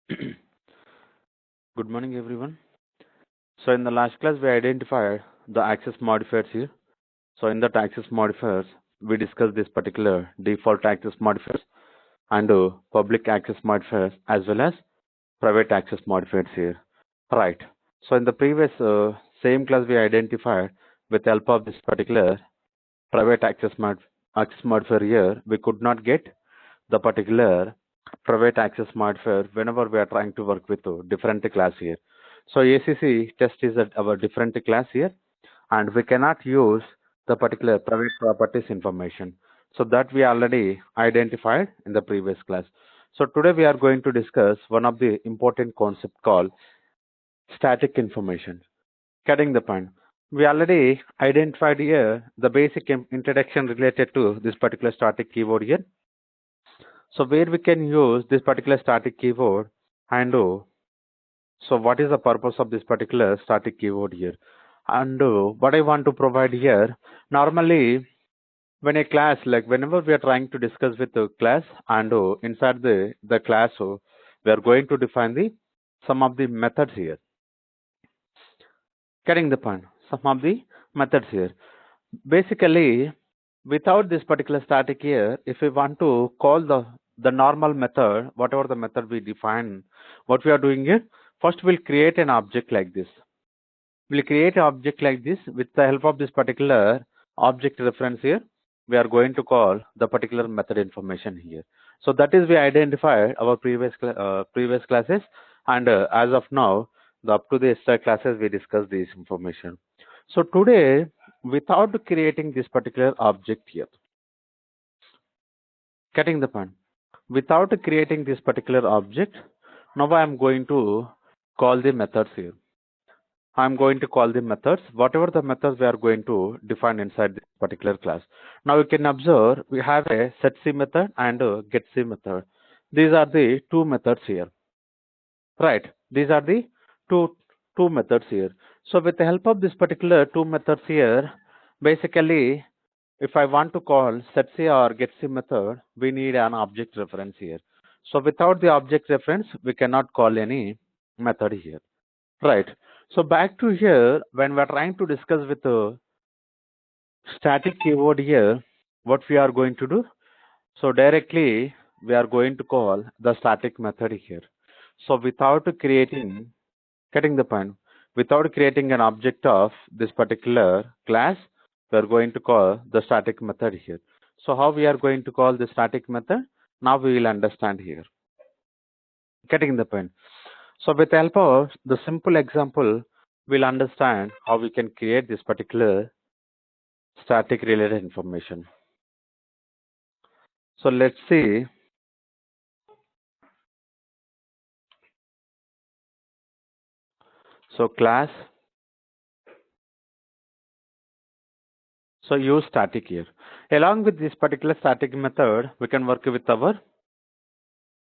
Good morning, everyone. So, in the last class, we identified the access modifiers here. So, in that access modifiers, we discussed this particular default access modifiers and public access modifiers as well as private access modifiers here. Right. So, in the previous same class, we identified with the help of this particular private access modifier here, we could not get the particular private access modifier whenever we are trying to work with a different class here. So ACC test is our different class here, and we cannot use the particular private properties information. So that we already identified in the previous class. So today we are going to discuss one of the important concept called static information. Getting the point. We already identified here the basic introduction related to this particular static keyword here. So where we can use this particular static keyword and so what is the purpose of this particular static keyword here? And what I want to provide here, normally when a class, like whenever we are trying to discuss with the class and inside the class, we are going to define the some of the methods here. Getting the point. Some of the methods here. Basically, without this particular static here, if we want to call the normal method, whatever the method we define, what we are doing here, first we'll create an object like this. We'll create an object like this with the help of this particular object reference here. We are going to call the particular method information here. So that is we identified our previous classes, and as of now, the up to the extra classes we discuss this information. So today, without creating this particular object here, getting the point. Without creating this particular object, now I am going to call the methods here. I'm going to call the methods, whatever the methods we are going to define inside this particular class. Now you can observe we have a setC method and a getC method. These are the two methods here. Right. These are the two methods here. So with the help of this particular two methods here, basically if I want to call setC or getC method, we need an object reference here. So without the object reference, we cannot call any method here. Right. So back to here, when we're trying to discuss with the static keyword here, what we are going to do? So directly we are going to call the static method here. So without creating, getting the point, without creating an object of this particular class, we are going to call the static method here. So how we are going to call the static method? Now we will understand here. Getting the point. So with the help of the simple example, we'll understand how we can create this particular static related information. So let's see. So class. So use static here. Along with this particular static method, we can work with our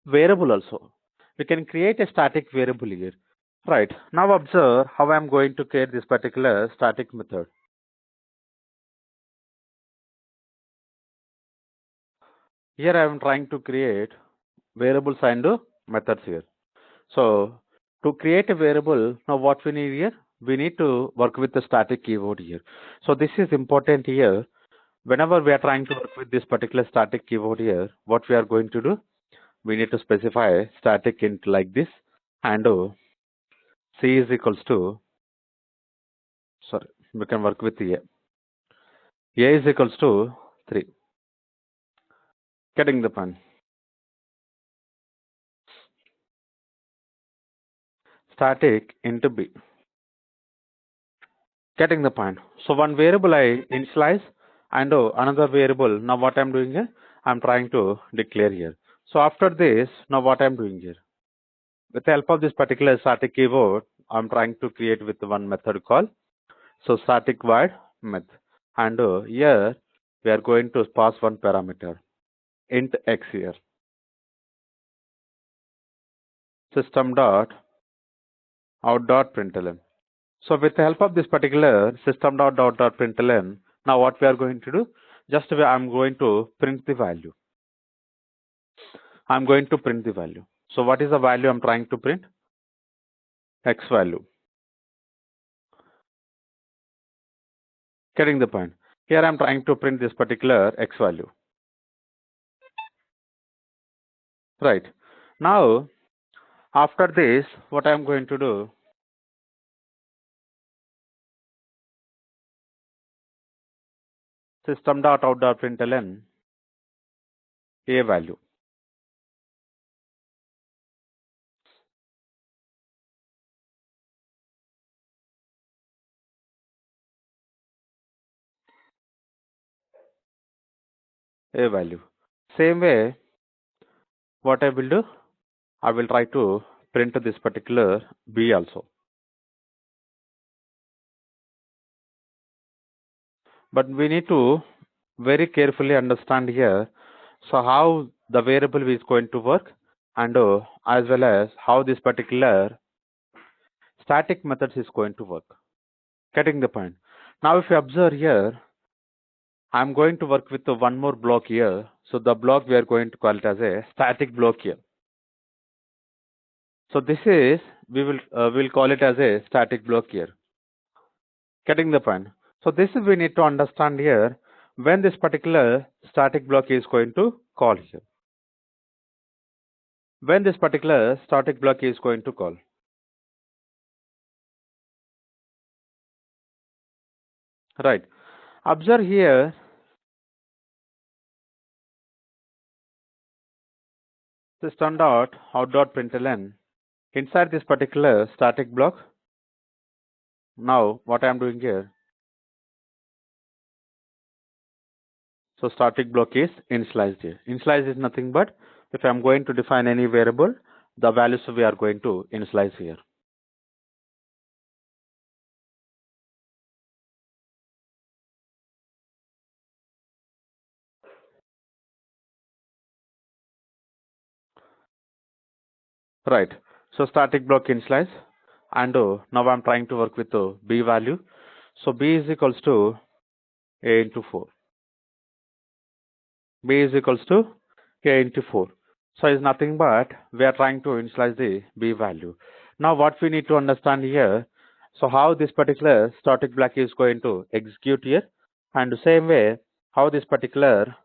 variable also. We can create a static variable here. Right. Now observe how I'm going to create this particular static method. Here I am trying to create variables and methods here. So to create a variable, now what we need here? We need to work with the static keyword here. So this is important here. Whenever we are trying to work with this particular static keyword here, what we are going to do? We need to specify static int like this, and C is equals to, sorry, we can work with A. A is equals to 3. Getting the point. Static into B. Getting the point. So one variable I initialize and another variable. Now what I'm doing here? I'm trying to declare here. So after this, now what I'm doing here? With the help of this particular static keyword, I'm trying to create with one method called so static void method. And here we are going to pass one parameter int x here. System dot out dot println. So with the help of this particular system dot println, now what we are going to do? I'm going to print the value. I'm going to print the value. So what is the value I'm trying to print? X value. Getting the point? Here I'm trying to print this particular X value. Right. Now, after this, what I'm going to do? System.out.println a value. A value. Same way, what I will do? I will try to print this particular B also. But we need to very carefully understand here, so how the variable is going to work, and as well as how this particular static methods is going to work. Getting the point? Now if you observe here, I'm going to work with the one more block here. So the block we are going to call it as a static block here. So this is, we'll call it as a static block here. Getting the point? So this is, we need to understand here when this particular static block is going to call here. When this particular static block is going to call. Right. Observe here, system.out.println inside this particular static block. Now what I am doing here, so static block is initialized here. Initialize is nothing but if I am going to define any variable, the values we are going to initialize here. Right. So static block initialize, and now I'm trying to work with the B value. So B is equals to A into 4. B is equals to A into 4. So it's nothing but we are trying to initialize the B value. Now what we need to understand here, so how this particular static block is going to execute here, and the same way how this particular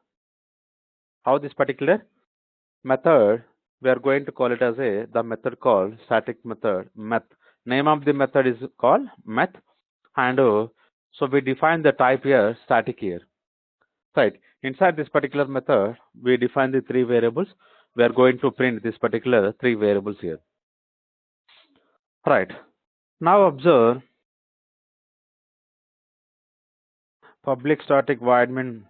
method, we are going to call it as the method called static method. Name of the method is called meth, and so we define the type here static here. Right. Inside this particular method, we define the three variables. We are going to print this particular three variables here. Right. Now observe public static void main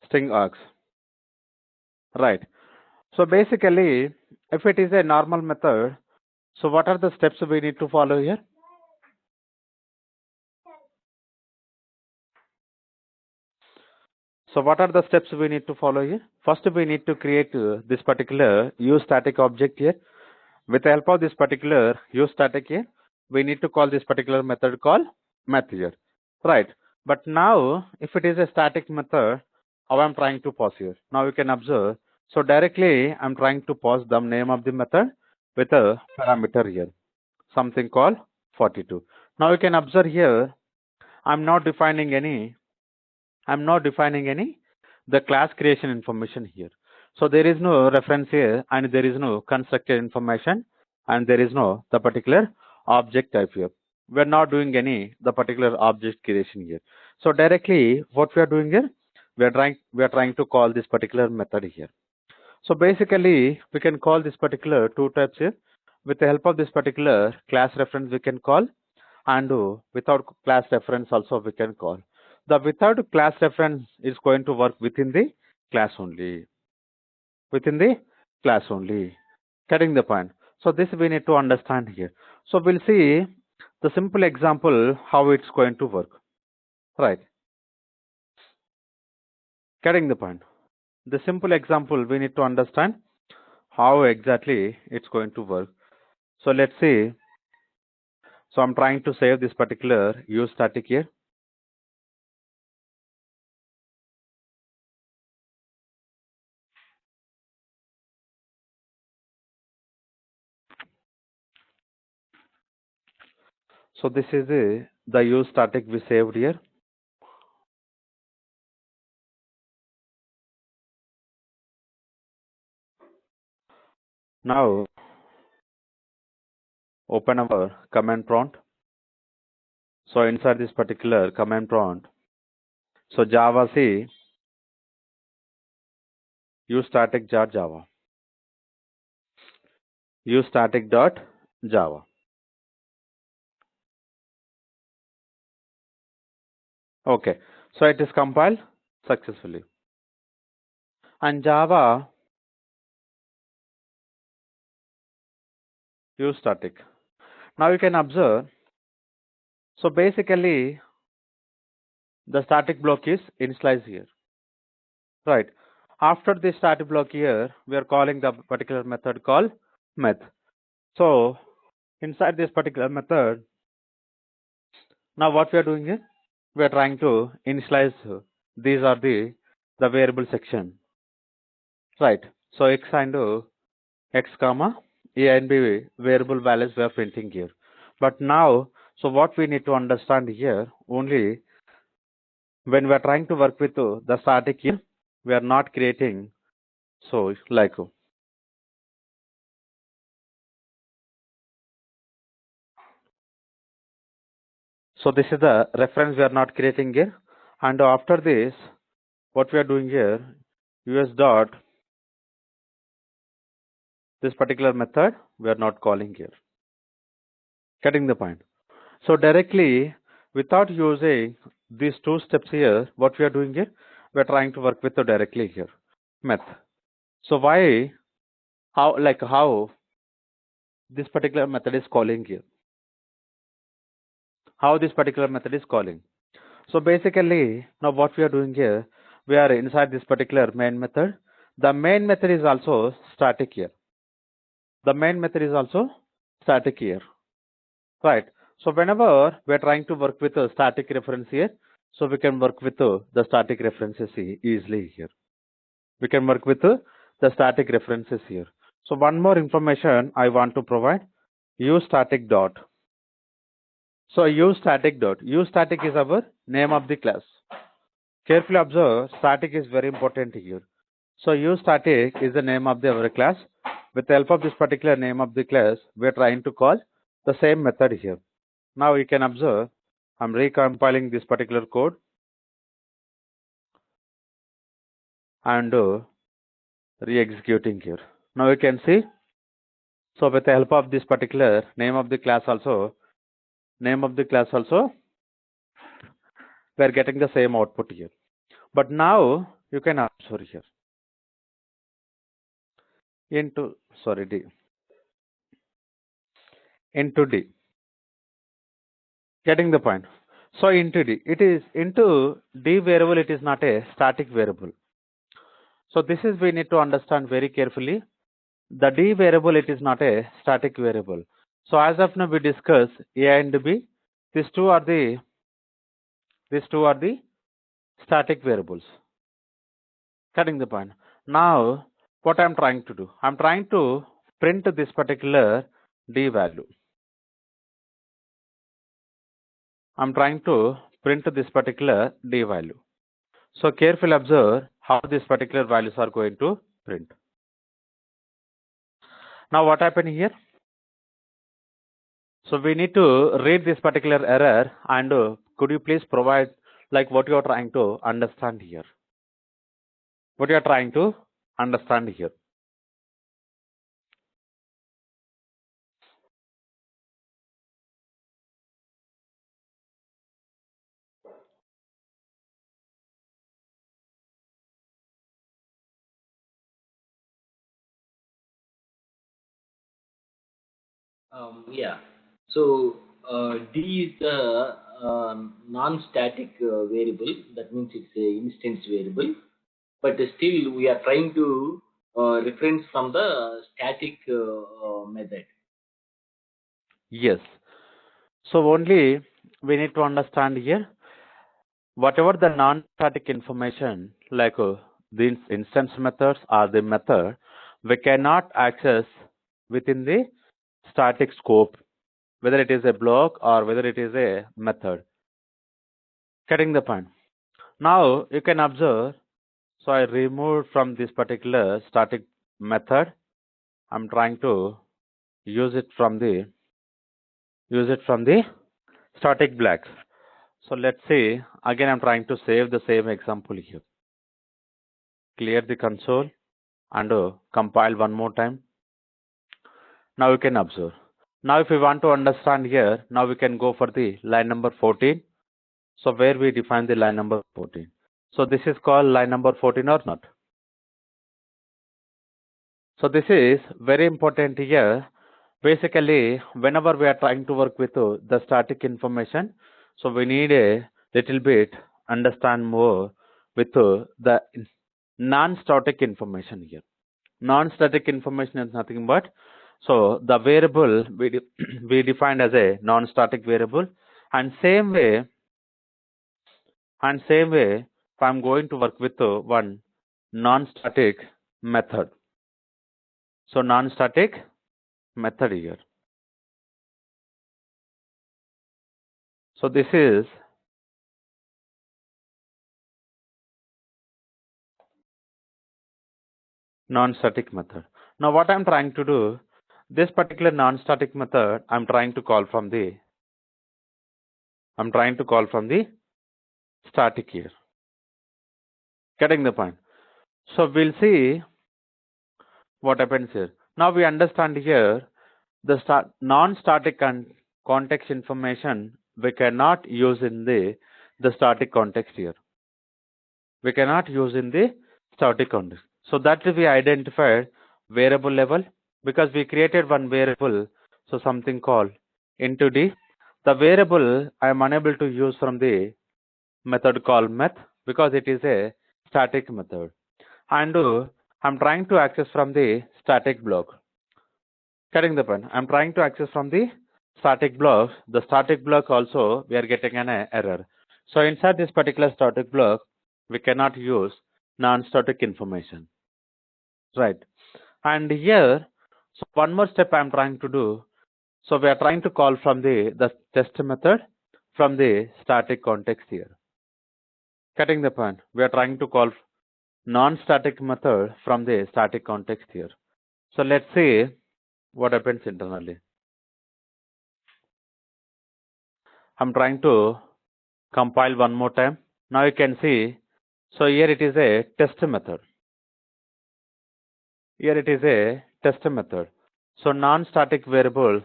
string args. Right. So basically, if it is a normal method, so what are the steps we need to follow here? So what are the steps we need to follow here? First, we need to create this particular use static object here. With the help of this particular use static here, we need to call this particular method called meth here. Right. But now, if it is a static method, how I'm trying to pass here? Now you can observe. So directly, I'm trying to pass the name of the method with a parameter here, something called 42. Now you can observe here, I'm not defining any the class creation information here. So there is no reference here, and there is no constructed information, and there is no the particular object type here. We are not doing any the particular object creation here. So directly what we are doing here, we are trying to call this particular method here. So basically we can call this particular two types here. With the help of this particular class reference we can call, and without class reference also we can call. The without class reference is going to work within the class only. Within the class only. Getting the point? So this we need to understand here. So we'll see the simple example how it's going to work. Right. Getting the point? The simple example we need to understand how exactly it's going to work. So let's see. So I'm trying to save this particular use static here. So this is the use static we saved here. Now open our command prompt. So inside this particular command prompt, so Java C use static dot Java, use static dot Java. Okay, so it is compiled successfully. And Java use static. Now you can observe. So basically, the static block is initialized here, right? After the static block here, we are calling the particular method called meth. So inside this particular method, now what we are doing is we are trying to initialize. These are the variable section, right? So x and x comma a and b variable values we are printing here. But now, so what we need to understand here, only when we are trying to work with the static here, we are not creating. So like, so this is the reference we are not creating here. And after this, what we are doing here, us dot this particular method we are not calling here. Getting the point? So directly, without using these two steps here, what we are doing here, we are trying to work with the directly here meth. So why, how this particular method is calling here? How this particular method is calling? So basically, now what we are doing here, we are inside this particular main method. The main method is also static here. The main method is also static here, right? So whenever we are trying to work with a static reference here, so we can work with the static references easily here. We can work with the static references here. So one more information I want to provide, use static dot. So use static dot. Use static is our name of the class. Carefully observe, static is very important here. So use static is the name of our class. With the help of this particular name of the class, we are trying to call the same method here. Now you can observe, I'm recompiling this particular code and re-executing here. Now you can see, so with the help of this particular name of the class also, we are getting the same output here. But now you can observe here into D. Getting the point? So into D, it is into D variable, it is not a static variable. So this is we need to understand very carefully. The D variable, it is not a static variable. So as of now we discuss A and B. These two are the static variables. Getting the point? Now what I'm trying to do? I'm trying to print this particular D value. I'm trying to print this particular D value. So carefully observe how these particular values are going to print. Now what happened here? So we need to read this particular error and could you please provide like what you are trying to understand here? What you are trying to understand here? Yeah. So D is the non-static variable. That means it's an instance variable. But still, we are trying to reference from the static method. Yes. So only we need to understand here whatever the non-static information like these instance methods or the method we cannot access within the static scope. whether it is a block or whether it is a method. Getting the point? Now you can observe, so I removed from this particular static method. I'm trying to use it from the static blocks. So let's see, again I'm trying to save the same example here. Clear the console and compile one more time. Now you can observe. Now if we want to understand here, now we can go for the line number 14. So where we define the line number 14. So this is called line number 14 or not? So this is very important here. Basically, whenever we are trying to work with the static information, so we need a little bit understand more with the non-static information here. Non-static information is nothing but, so the variable we defined as a non-static variable, and same way if I'm going to work with one non-static method. So non-static method here. So this is non-static method. Now what I'm trying to do, this particular non-static method I'm trying to call from the static here. Getting the point? So we'll see what happens here. Now we understand here the non-static context information we cannot use in the static context here. We cannot use in the static context. So that we identified variable level, because we created one variable, so something called into d. The variable I am unable to use from the method called meth, because it is a static method, and I'm trying to access from the static block. Getting the point? I'm trying to access from the static block. The static block also we are getting an error. So inside this particular static block, we cannot use non-static information, right? And here, so one more step I'm trying to do. So we are trying to call from the test method from the static context here. Getting the point? We are trying to call non-static method from the static context here. So let's see what happens internally. I'm trying to compile one more time. Now you can see, so here it is a test method. Here it is a test method. So non-static variable,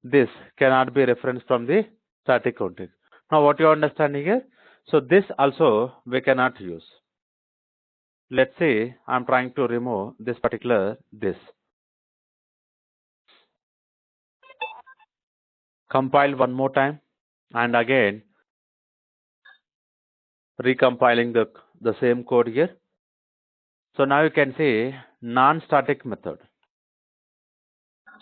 this cannot be referenced from the static context. Now what you understand here? So this also we cannot use. Let's say I'm trying to remove this particular this. Compile one more time, and again recompiling the same code here. So now you can see non-static method.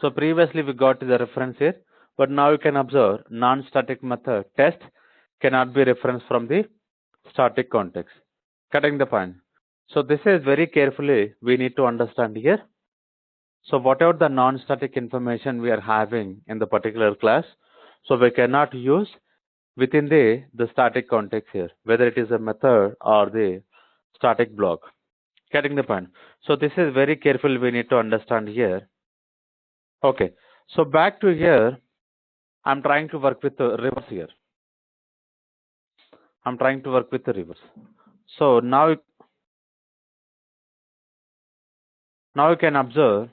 So previously we got the reference here, but now you can observe non-static method test cannot be referenced from the static context. Getting the point? So this is very carefully we need to understand here. So whatever the non-static information we are having in the particular class, so we cannot use within the static context here, whether it is a method or the static block. Getting the point? So this is very careful we need to understand here. Okay, so back to here, I'm trying to work with the reverse here. I'm trying to work with the reverse. So now you can observe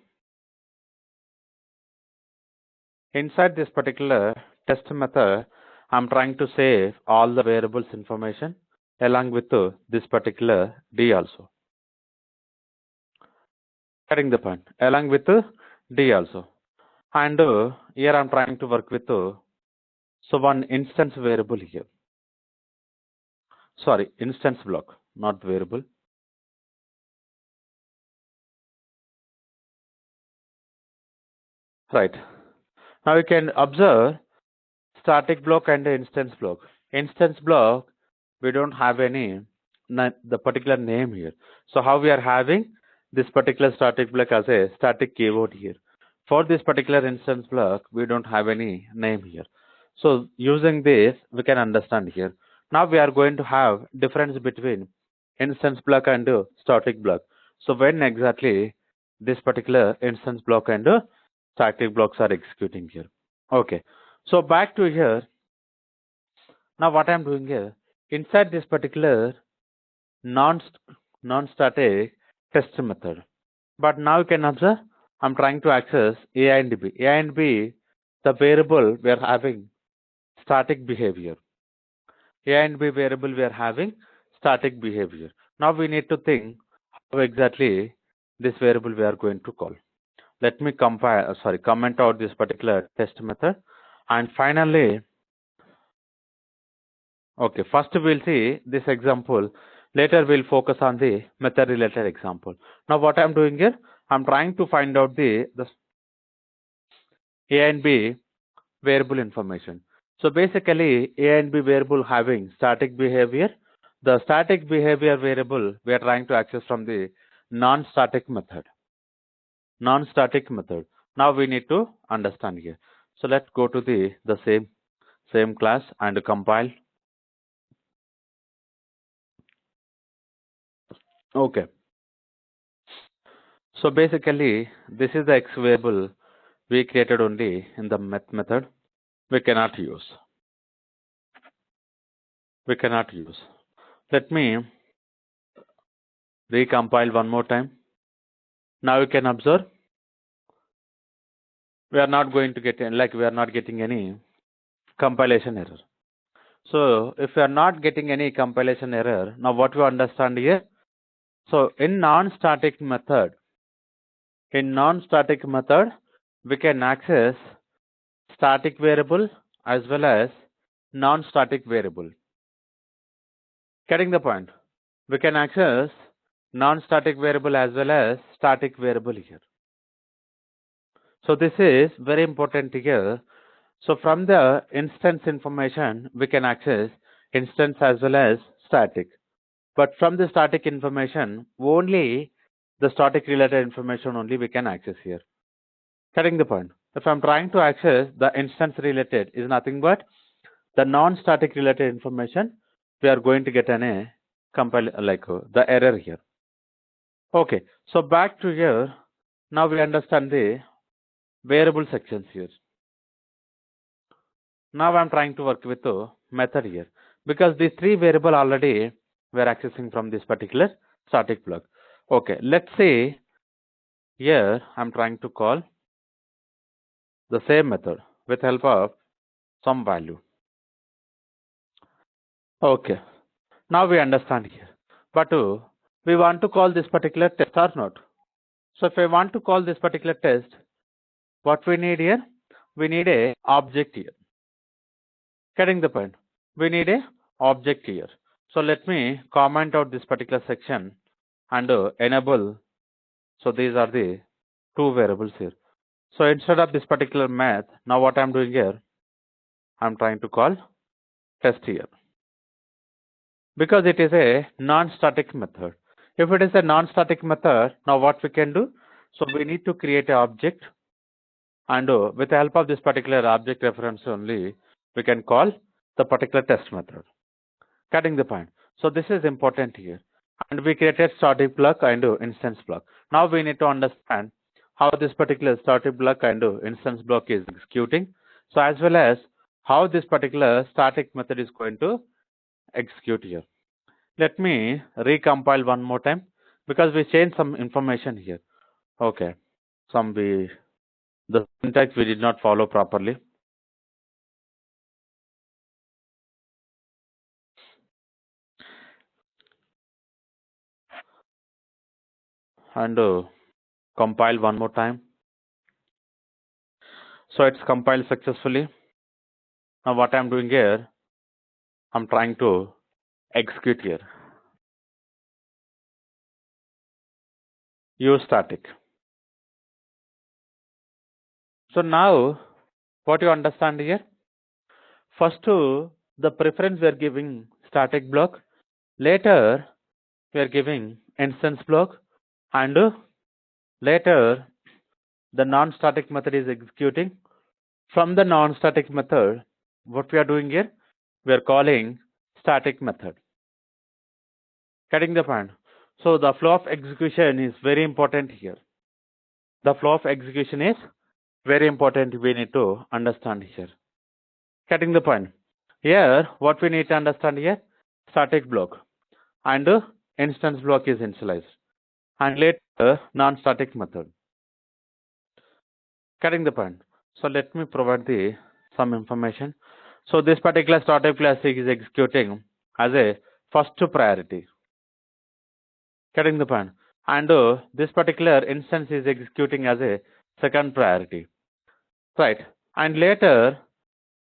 inside this particular test method, I'm trying to save all the variables information along with this particular d also. Getting the point? Along with d also. And here I'm trying to work with so one instance variable here. Sorry, instance block, not variable. Right. Now you can observe static block and instance block. Instance block, we don't have any the particular name here. So how we are having this particular static block as a static keyword here. For this particular instance block, we don't have any name here. So using this, we can understand here. Now we are going to have difference between instance block and static block. So when exactly this particular instance block and static blocks are executing here. Okay. So back to here. Now what I'm doing here, inside this particular non-static test method. But now you can observe, I'm trying to access A and B. A and B, the variable we are having static behavior. A and B variable we are having static behavior. Now we need to think how exactly this variable we are going to call. Let me comment out this particular test method. And finally, okay, first we'll see this example. Later we'll focus on the method related example. Now what I'm doing here, I'm trying to find out the A and B variable information. So basically A and B variable having static behavior. The static behavior variable we are trying to access from the non-static method. Non-static method. Now we need to understand here. So let's go to the same class and compile. Okay. So basically this is the X variable we created only in the method. We cannot use. Let me recompile one more time. Now you can observe we are not going to get we are not getting any compilation error. So if we are not getting any compilation error, now what we understand here? So in non-static method, we can access static variable as well as non-static variable. Getting the point? We can access non-static variable as well as static variable here. So this is very important here. So from the instance information, we can access instance as well as static. But from the static information, only the static related information only we can access here. Getting the point? If I'm trying to access the instance related is nothing but the non-static related information, we are going to get an the error here. Okay, so back to here. Now we understand the variable sections here. Now I'm trying to work with the method here because these three variable already we're accessing from this particular static block. Okay, let's say here I'm trying to call the same method with help of some value. Okay, now we understand here. But we want to call this particular test or not. So if I want to call this particular test, what we need here? We need a object here. Getting the point? We need a object here. So let me comment out this particular section and enable. So these are the two variables here. So instead of this particular math, now what I'm doing here, I'm trying to call test here because it is a non-static method. If it is a non-static method, now what we can do? So we need to create an object and with the help of this particular object reference only, we can call the particular test method. Getting the point? So this is important here. And we created static block and instance block. Now we need to understand how this particular static block and instance block is executing. So as well as how this particular static method is going to execute here. Let me recompile one more time because we changed some information here. Okay, the syntax we did not follow properly. And compile one more time. So it's compiled successfully. Now what I'm doing here, I'm trying to execute here. Use static. So now what you understand here? First the preference we are giving static block. Later we are giving instance block, and later the non-static method is executing. From the non-static method, what we are doing here, we are calling static method. Getting the point? So the flow of execution is very important here. The flow of execution is very important. We need to understand here. Getting the point? Here, what we need to understand here, static block and instance block is initialized, and later non-static method. Getting the point? So let me provide some information. So this particular static class is executing as a first priority. Getting the point? And this particular instance is executing as a second priority, right? And later,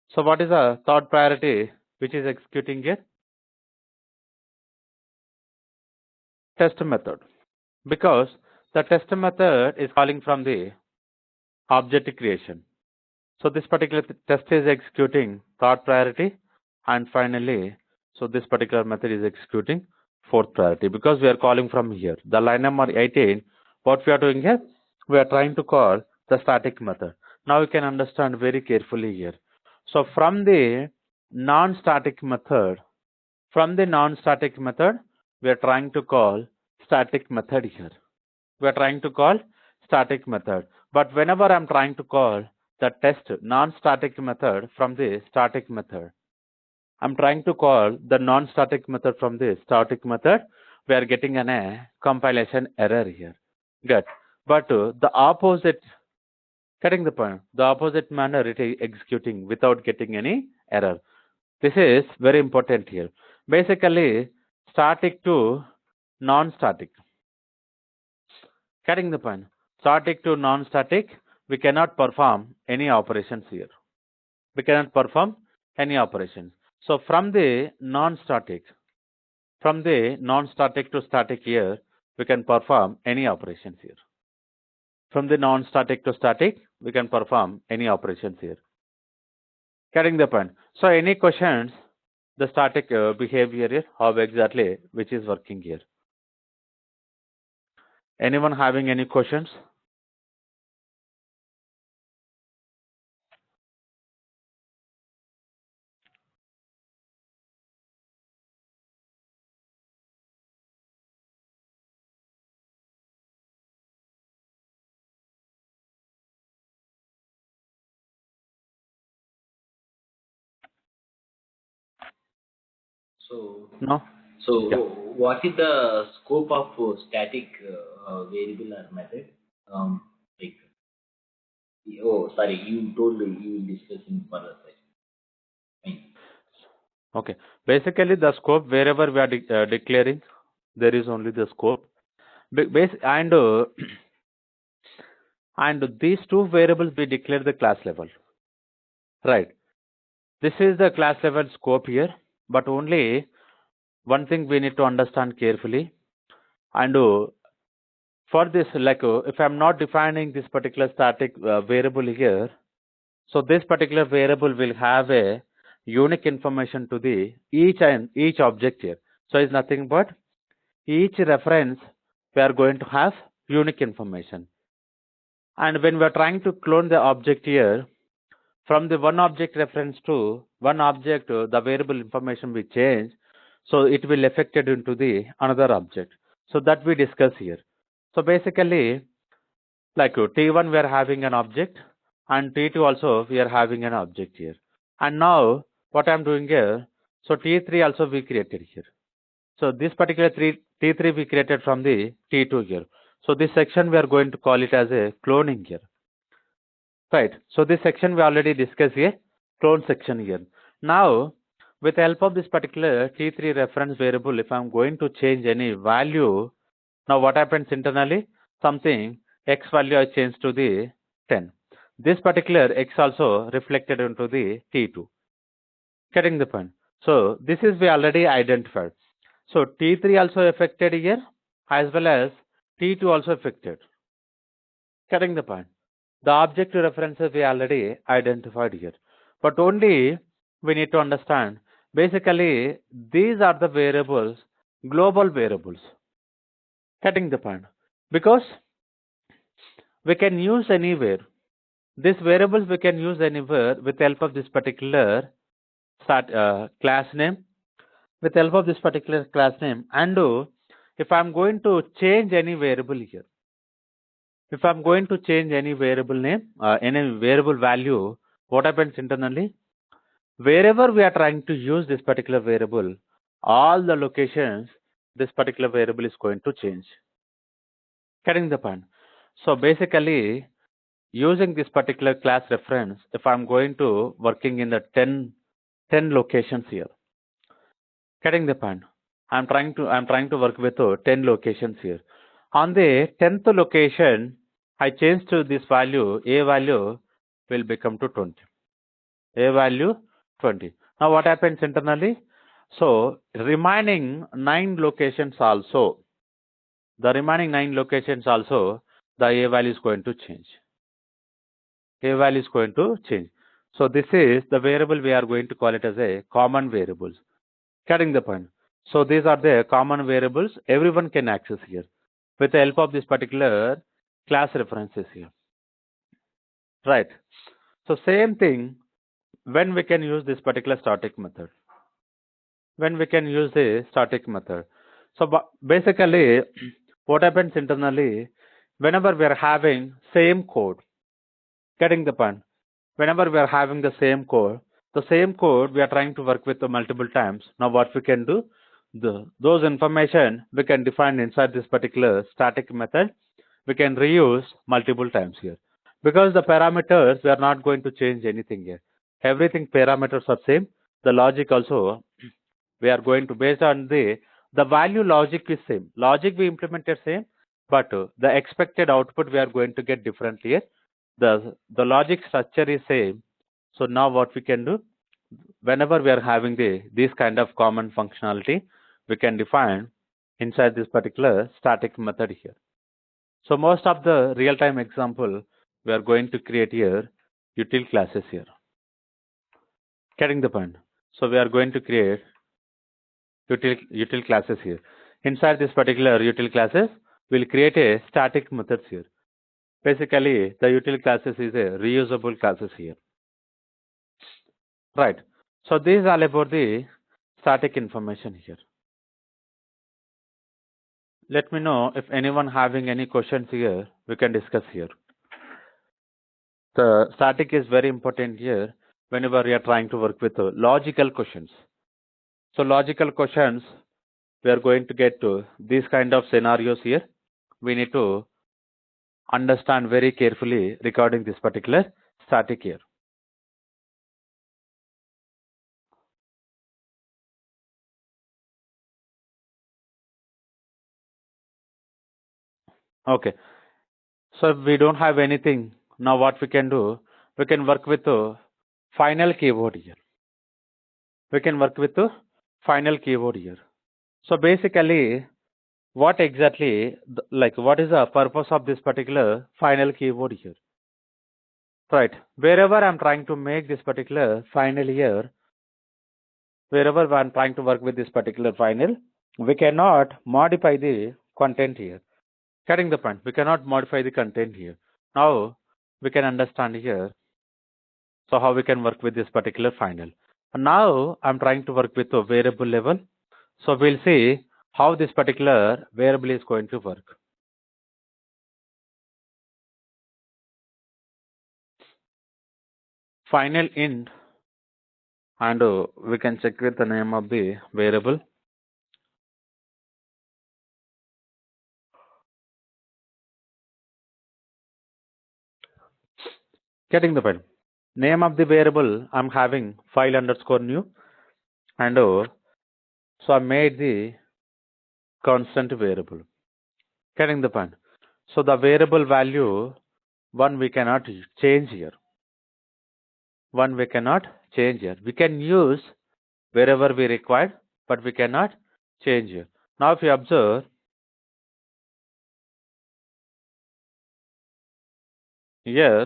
so what is the third priority which is executing here? Test method, because the test method is calling from the object creation. So this particular test is executing third priority, and finally, so this particular method is executing fourth priority, because we are calling from here. The line number 18, what we are doing here, we are trying to call the static method. Now you can understand very carefully here. So from the non-static method, we are trying to call static method here. We are trying to call static method. But whenever I'm trying to call the test non-static method from the static method, I'm trying to call the non-static method from the static method, we are getting a compilation error here. Good. But the opposite, getting the point, the opposite manner it is executing without getting any error. This is very important here. Basically, static to non-static. Getting the point? Static to non-static, we cannot perform any operations here. We cannot perform any operations. So from the non-static to static here, we can perform any operations here. From the non-static to static, we can perform any operations here. Getting the point? So any questions? The static behavior here, how exactly which is working here? Anyone having any questions? So, No? so Yeah. what is the scope of static variable or method? Like, oh, sorry, you told you will discuss in further session. Okay. Basically, the scope wherever we are declaring, there is only the scope. And these two variables we declare the class level, right? This is the class level scope here, but only one thing we need to understand carefully. And for this, like if I'm not defining this particular static variable here, so this particular variable will have a unique information to the each object here. So it's nothing but each reference we are going to have unique information. And when we are trying to clone the object here, from the one object reference to one object, the variable information will change, so it will affected into the another object. So that we discuss here. So basically, like T1 we are having an object, and T2 also we are having an object here. And now what I'm doing here, so T3 also we created here. So this particular T3 we created from the T2 here. So this section we are going to call it as a cloning here. Right. So this section we already discussed here, clone section here. Now, with the help of this particular T3 reference variable, if I'm going to change any value, now what happens internally? Something X value I changed to the 10. This particular X also reflected into the T2. Getting the point? So this is we already identified. So T3 also affected here, as well as T2 also affected. Getting the point? The object references we already identified here, but only we need to understand, basically these are the variables, global variables. Getting the point? Because we can use anywhere. These variables we can use anywhere with the help of this particular class name, with the help of this particular class name. And if I'm going to change any variable here, if I'm going to change any variable name, any variable value, what happens internally? Wherever we are trying to use this particular variable, all the locations this particular variable is going to change. Getting the point? So basically, using this particular class reference, if I'm going to working in the 10 locations here, getting the point? I'm trying to work with 10 locations here. On the 10th location, I change to this value, a value will become to 20. A value 20. Now what happens internally? So remaining 9 locations also, the remaining 9 locations also, the a value is going to change. A value is going to change. So this is the variable we are going to call it as a common variables. Getting the point? So these are the common variables everyone can access here with the help of this particular class references here. Right. So same thing when we can use this particular static method. When we can use the static method. So basically what happens internally, whenever we are having same code, getting the point? Whenever we are having the same code we are trying to work with multiple times. Now what we can do, those information we can define inside this particular static method, we can reuse multiple times here. Because the parameters, we are not going to change anything here. Everything parameters are same. The logic also, we are going to, based on the value logic is same. Logic we implemented same, but the expected output we are going to get differently here. The logic structure is same. So now what we can do, whenever we are having this kind of common functionality, we can define inside this particular static method here. So most of the real-time example, we are going to create here util classes here. Getting the point? So we are going to create util classes here. Inside this particular util classes, we'll create a static methods here. Basically, the util classes is a reusable classes here. Right. So this is all about the static information here. Let me know if anyone having any questions here, we can discuss here. The static is very important here whenever we are trying to work with logical questions. So logical questions, we are going to get to these kind of scenarios here. We need to understand very carefully regarding this particular static here. Okay. So if we don't have anything, now what we can do, we can work with the final keyword here. We can work with the final keyword here. So basically, what exactly, what is the purpose of this particular final keyword here? Right. Wherever I'm trying to make this particular final here, wherever I'm trying to work with this particular final, we cannot modify the content here. Getting the point? We cannot modify the content here. Now we can understand here. So how we can work with this particular final. And now I'm trying to work with a variable level. So we'll see how this particular variable is going to work. Final int, and we can check with the name of the variable. Getting the point? Name of the variable, I'm having file underscore new, and so I made the constant variable. Getting the point? So the variable value, one we cannot change here. One we cannot change here. We can use wherever we require, but we cannot change here. Now if you observe, here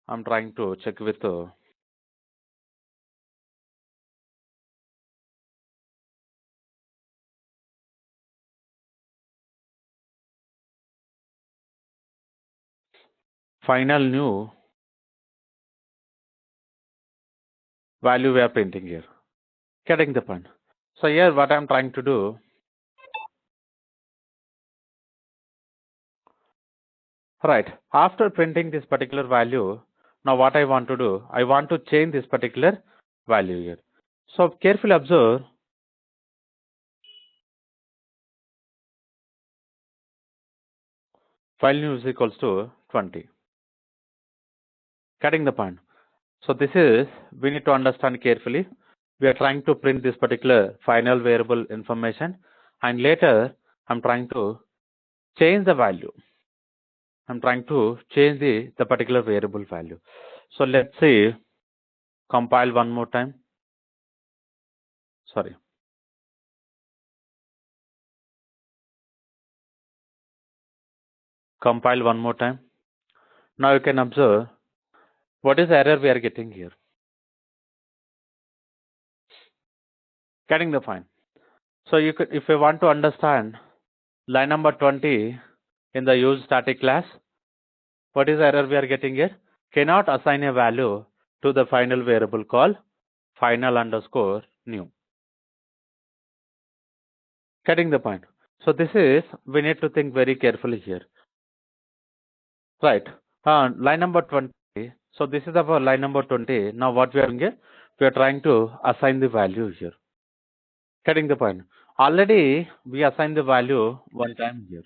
I'm trying to check with final new value we are printing here. Getting the point. So here what I'm trying to do, right, after printing this particular value, now what I want to do, I want to change this particular value here. So carefully observe, file new is equals to 20. Getting the point. So this is, we need to understand carefully. We are trying to print this particular final variable information, and later I'm trying to change the value. I'm trying to change the particular variable value. So let's see, compile one more time. Sorry. Compile one more time. Now you can observe what is the error we are getting here. Getting the point. So you could, if you want to understand line number 20 in the use static class, what is the error we are getting here? Cannot assign a value to the final variable called final underscore new. Getting the point. So this is, we need to think very carefully here. Right. Line number 20. So this is our line number 20. Now what we are doing here? We are trying to assign the value here. Getting the point. Already we assigned the value one time here.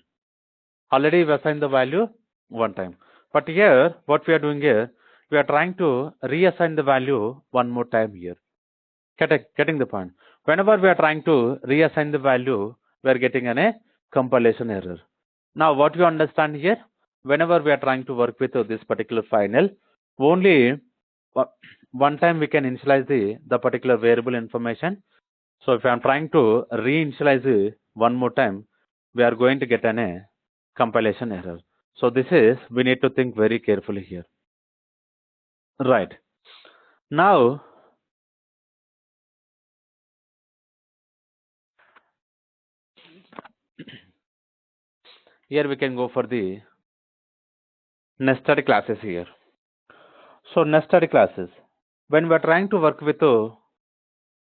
Already we assigned the value one time. But here, what we are doing here, we are trying to reassign the value one more time here. Getting the point. Whenever we are trying to reassign the value, we are getting a compilation error. Now what you understand here, whenever we are trying to work with this particular final, only one time we can initialize the particular variable information. So if I am trying to reinitialize it one more time, we are going to get a compilation error. So this is, we need to think very carefully here. Right. Now, here we can go for the nested classes here. So nested classes. When we are trying to work with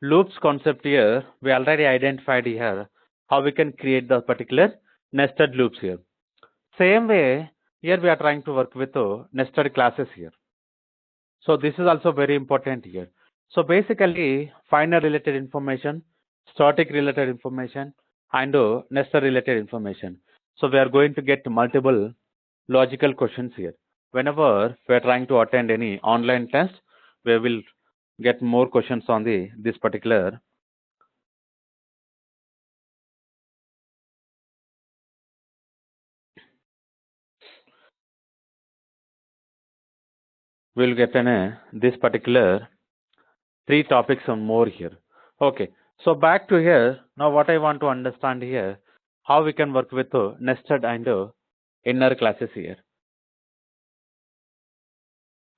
loops concept here, we already identified here how we can create the particular nested loops here. Same way, here we are trying to work with nested classes here. So this is also very important here. So basically, final related information, static related information, and nested related information. So we are going to get multiple logical questions here. Whenever we are trying to attend any online test, we will get more questions on this particular. We'll get this particular 3 topics or more here. Okay, so back to here. Now what I want to understand here, how we can work with nested and inner classes here.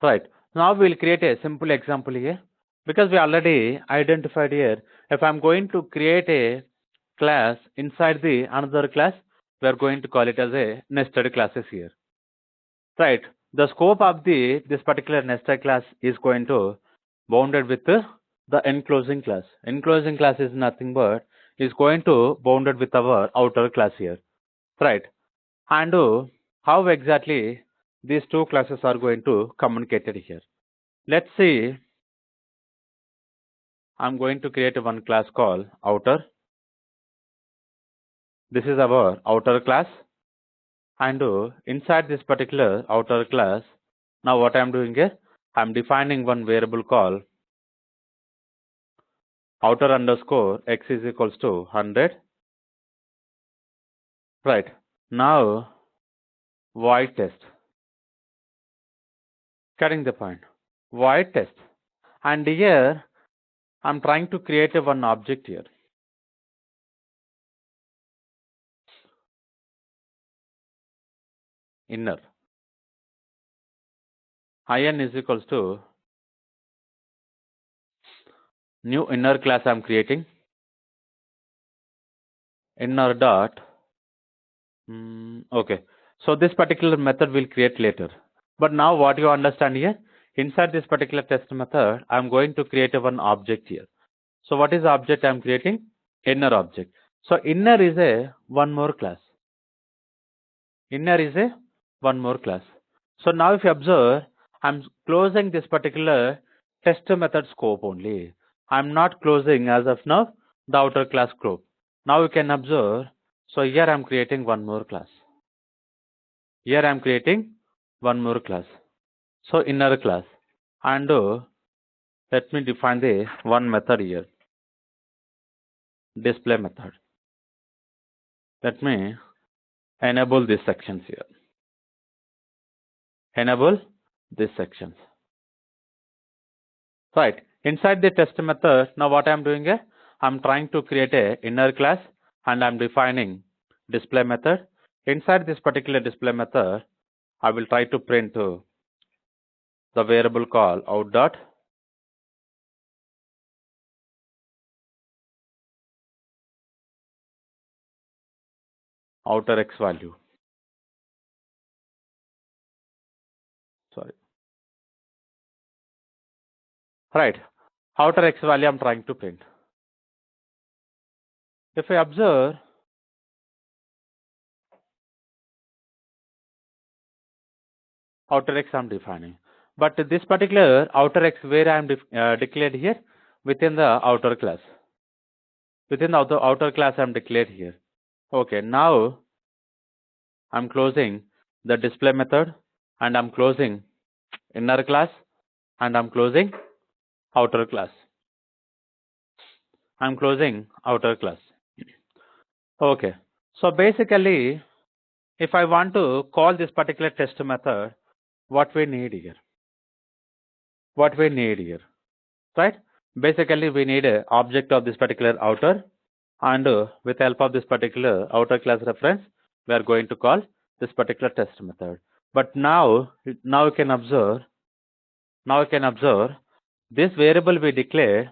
Right. Now we'll create a simple example here, because we already identified here, if I'm going to create a class inside the another class, we are going to call it as a nested classes here. Right. The scope of this particular nested class is going to bounded with the enclosing class. Enclosing class is nothing but is going to bounded with our outer class here. Right. And how exactly these two classes are going to communicate here. Let's see. I'm going to create one class called outer. This is our outer class, and inside this particular outer class, now what I'm doing is I'm defining one variable called outer underscore x is equals to 100. Right. Now void test. Getting the point. Void test. And here I'm trying to create one object here. Inner. In is equals to new inner class I'm creating. Inner dot. Okay. So this particular method we'll create later. But now what you understand here, inside this particular test method, I'm going to create one object here. So what is the object I'm creating? Inner object. So inner is a one more class. Inner is a one more class. So now if you observe, I'm closing this particular test method scope only. I'm not closing as of now the outer class scope. Now you can observe, so here I'm creating one more class. Here I'm creating one more class. So inner class. And let me define the one method here. Display method. Let me enable these sections here. Enable these sections. Right. Inside the test method, now what I'm doing here, I'm trying to create a inner class and I'm defining display method. Inside this particular display method, I will try to print the variable call out dot outer x value. Sorry. Right. Outer x value I'm trying to print. If I observe, outer x I'm defining. But this particular outer x where I'm declared here within the outer class. Within the outer class I'm declared here. Okay, now I'm closing the display method and I'm closing inner class and I'm closing outer class. I'm closing outer class. Okay, so basically if I want to call this particular test method, what we need here? What we need here, right? Basically we need a object of this particular outer and with help of this particular outer class reference, we are going to call this particular test method. But now you can observe, this variable we declared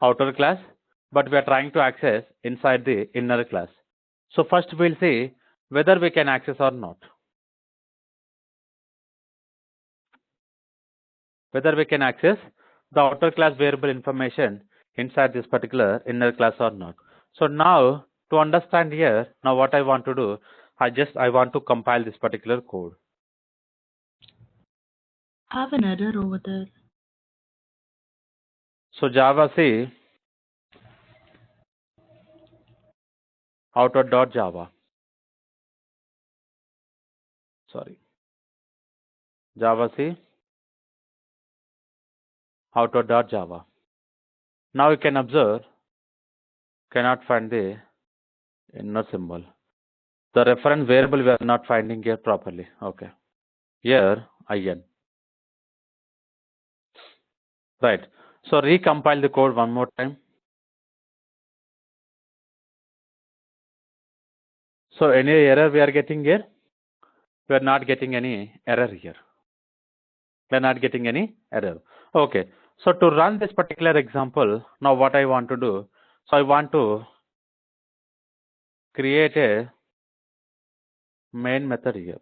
outer class, but we are trying to access inside the inner class. So first we'll see whether we can access or not. Whether we can access the outer class variable information inside this particular inner class or not. So now to understand here, now what I want to do, I want to compile this particular code. I have an error over there. So Java C outer.java. Sorry. Java C outer.java. Now you can observe, cannot find the inner symbol. The reference variable we are not finding here properly. Okay. Here in. Right. So recompile the code one more time. So any error we are getting here? We are not getting any error here. We are not getting any error. Okay. So to run this particular example, now what I want to do, so I want to create a main method here.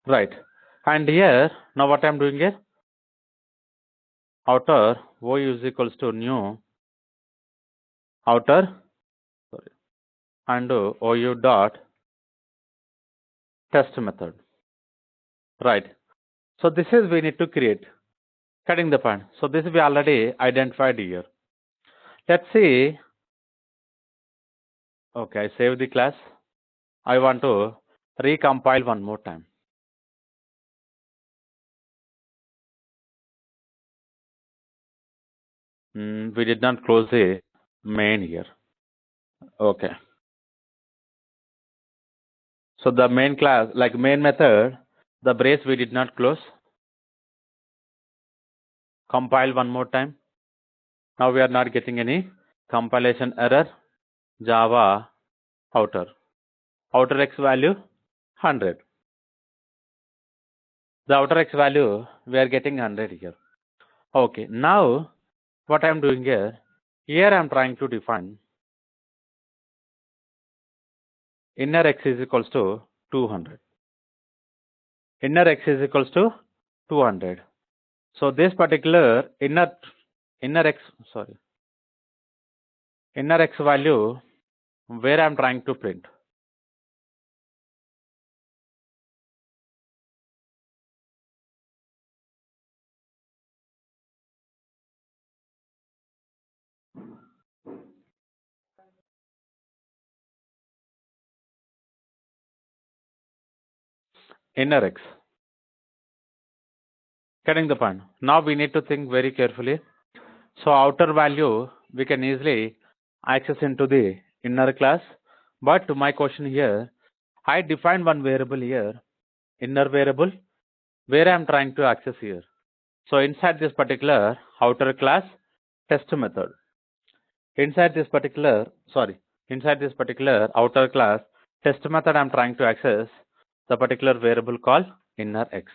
Right. And here, now what I'm doing here, outer o is equals to new outer, sorry, and ou dot test method. Right. So this is we need to create. Cutting the point. So this we already identified here. Let's see. Okay, I save the class. I want to recompile one more time. We did not close the main here. Okay. So the main class, like main method, the brace we did not close. Compile one more time. Now we are not getting any compilation error. Java outer. Outer x value 100. The outer x value we are getting 100 here. Okay, now what I'm doing here I'm trying to define inner x is equals to 200. Inner x is equals to 200. So this particular inner x value where I'm trying to print. Inner x. Getting the point. Now we need to think very carefully. So outer value we can easily access into the inner class. But my question here, I define one variable here, inner variable, where I'm trying to access here. So inside this particular outer class test method, inside this particular outer class test method, I'm trying to access the particular variable called inner x.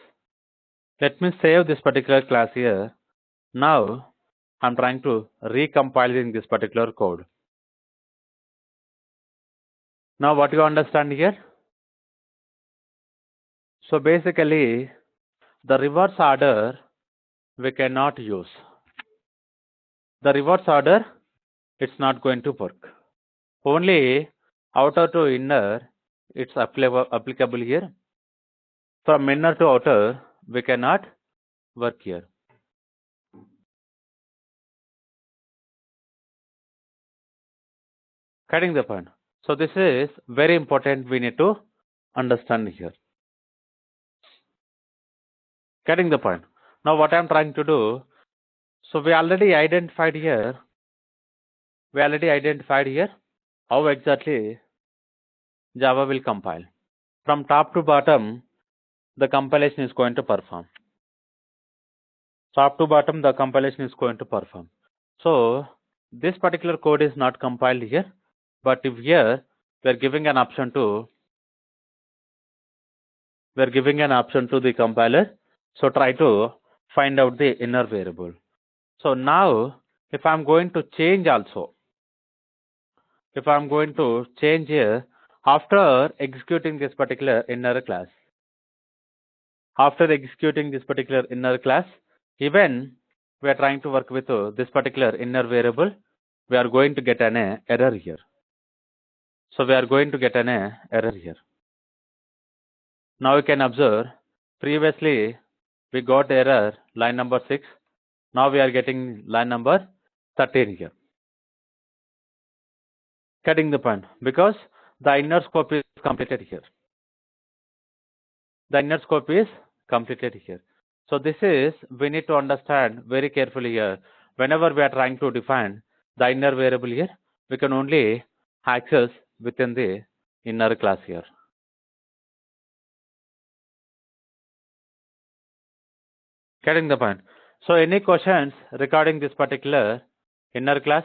Let me save this particular class here. Now I'm trying to recompiling this particular code. Now what you understand here? So basically the reverse order we cannot use. The reverse order, it's not going to work. Only outer to inner, it's applicable here. From inner to outer, we cannot work here. Getting the point. So this is very important, we need to understand here. Getting the point. Now what I'm trying to do, so we already identified here how exactly Java will compile. From top to bottom, the compilation is going to perform. Top to bottom, the compilation is going to perform. So this particular code is not compiled here, but if here we are giving an option to the compiler. So try to find out the inner variable. So now if I'm going to change also, here after executing this particular inner class, even we are trying to work with this particular inner variable, we are going to get an error here. So we are going to get an error here. Now you can observe, previously we got error line number 6. Now we are getting line number 13 here. Getting the point, because the inner scope is completed here. So this is, we need to understand very carefully here. Whenever we are trying to define the inner variable here, we can only access within the inner class here. Getting the point. So any questions regarding this particular inner class?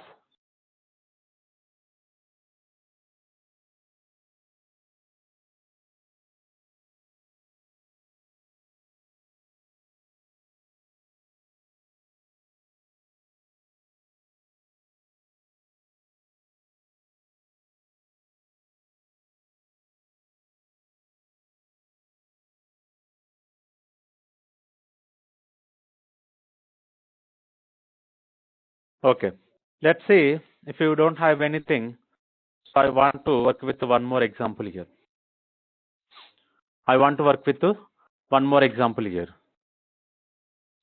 Okay. Let's see if you don't have anything. So I want to work with one more example here.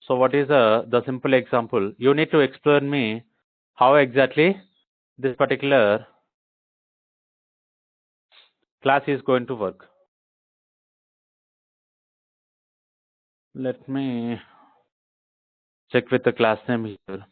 So what is the simple example? You need to explain me how exactly this particular class is going to work. Let me check with the class name here.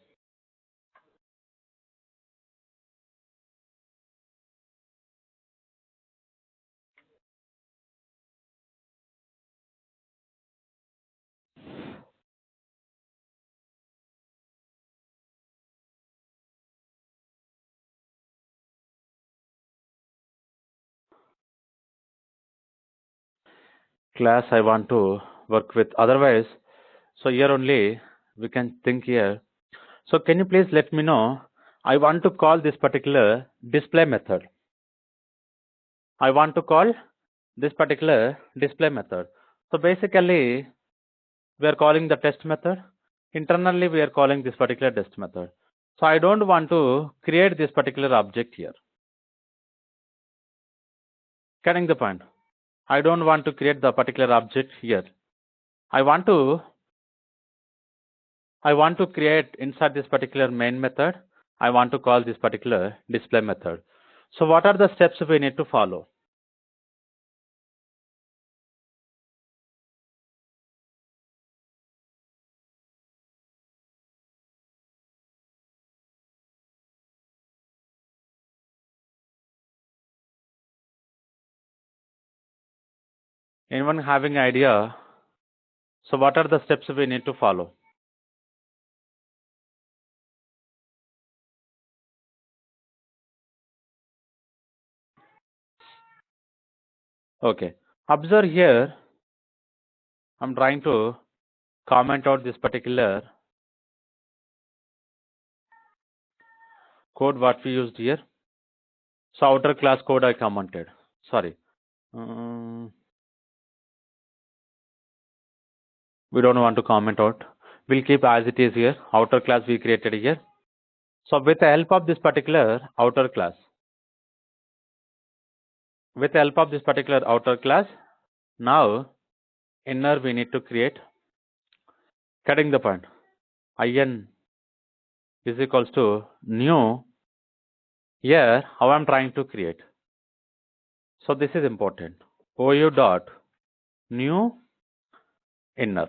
Class I want to work with. Otherwise, so here only we can think here. So can you please let me know, I want to call this particular display method. I want to call this particular display method. So basically, we are calling the test method. Internally, we are calling this particular test method. So I don't want to create this particular object here. Getting the point? I don't want to create the particular object here. I want to create inside this particular main method. I want to call this particular display method. So what are the steps we need to follow? Anyone having idea? So what are the steps we need to follow? Okay. Observe here. I'm trying to comment out this particular code what we used here. So outer class code I commented. Sorry. We don't want to comment out. We'll keep as it is here. Outer class we created here. So with the help of this particular outer class, now inner we need to create. Cutting the point. In is equals to new. Here how I'm trying to create. So this is important. OU dot new inner.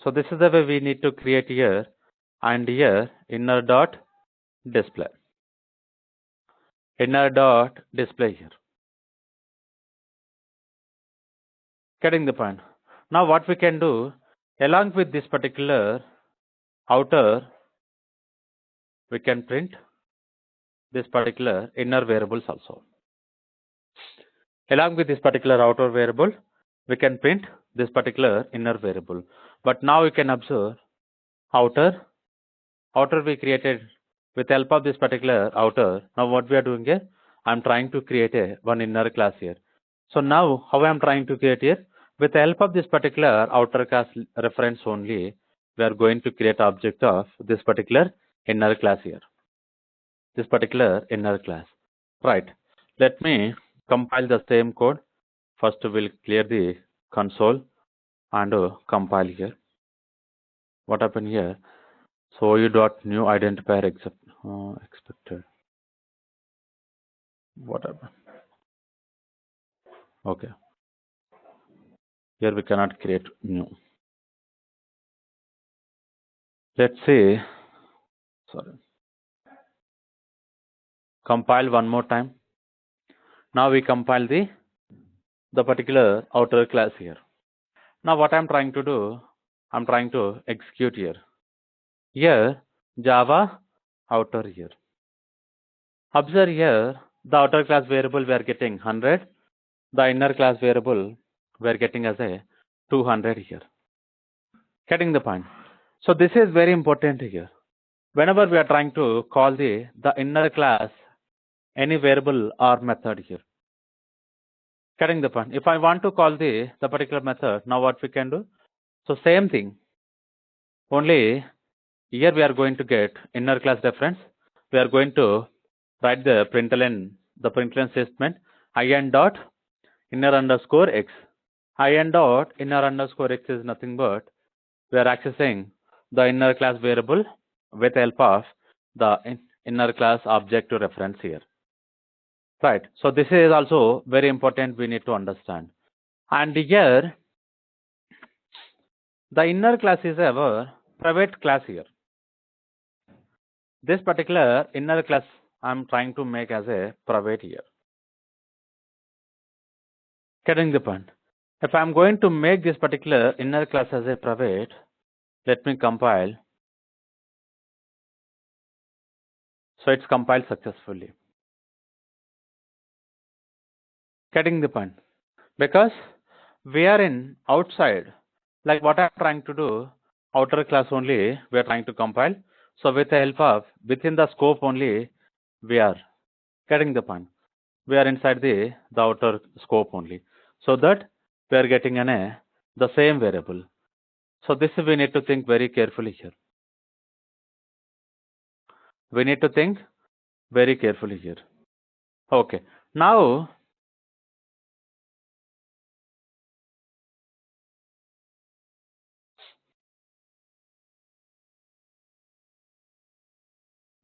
So this is the way we need to create here, and here inner dot display. Inner dot display here. Getting the point. Now what we can do, along with this particular outer, we can print this particular inner variables also. Along with this particular outer variable, we can print this particular inner variable. But now you can observe outer we created with help of this particular outer. Now what we are doing here, I'm trying to create one inner class here. So now how I'm trying to create here, with the help of this particular outer class reference only, we are going to create object of this particular inner class here. This particular inner class. Right. Let me compile the same code. First we'll clear the console and compile here. What happened here? So you dot new identifier expected. What happened? Okay. Here we cannot create new. Let's see. Sorry. Compile one more time. Now we compile the particular outer class here. Now what I'm trying to do, I'm trying to execute here. Here Java outer here. Observe here the outer class variable we are getting 100. The inner class variable we are getting as a 200 here. Getting the point. So this is very important here. Whenever we are trying to call the inner class, any variable or method here. Getting the point. If I want to call the particular method, now what we can do? So same thing. Only here we are going to get inner class reference. We are going to write the println statement in dot inner underscore x. In dot inner underscore x is nothing but we are accessing the inner class variable with help of the inner class object to reference here. Right. So this is also very important we need to understand. And here the inner class is our private class here. This particular inner class I'm trying to make as a private here. Getting the point. If I'm going to make this particular inner class as a private, let me compile. So it's compiled successfully. Getting the point. Because we are in outside, like what I'm trying to do, outer class only we are trying to compile. So with the help of within the scope only, we are getting the point. We are inside the outer scope only, so that we are getting the same variable. So this we need to think very carefully here. We need to think very carefully here. Okay, now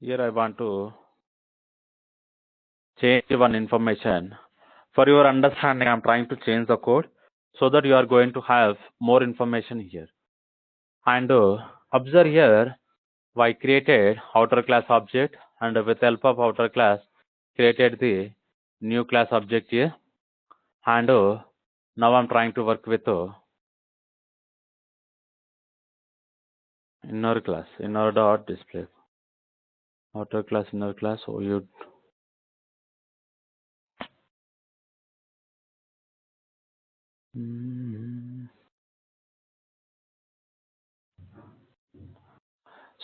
here I want to change one information. For your understanding, I'm trying to change the code so that you are going to have more information here. And observe here, I created outer class object, and with help of outer class, created the new class object here. And now I'm trying to work with inner class, inner dot display, outer class, inner class. So you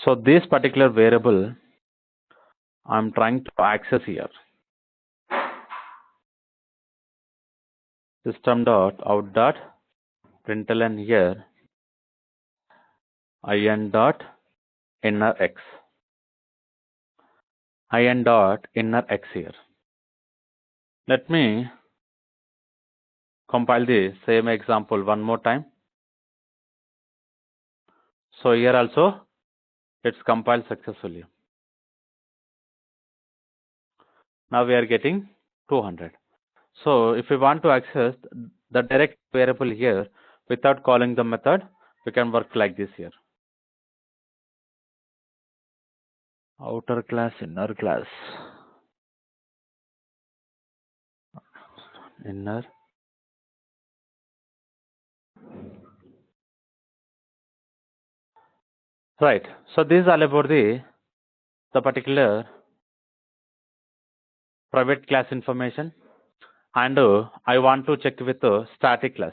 so this particular variable I'm trying to access here. System dot out dot println here in dot inner x, in dot inner x here. Let me compile the same example one more time. So here also it's compiled successfully. Now we are getting 200. So if we want to access the direct variable here without calling the method, we can work like this here. Outer class, inner class, inner. Right. So this is all about the particular private class information, and I want to check with static class.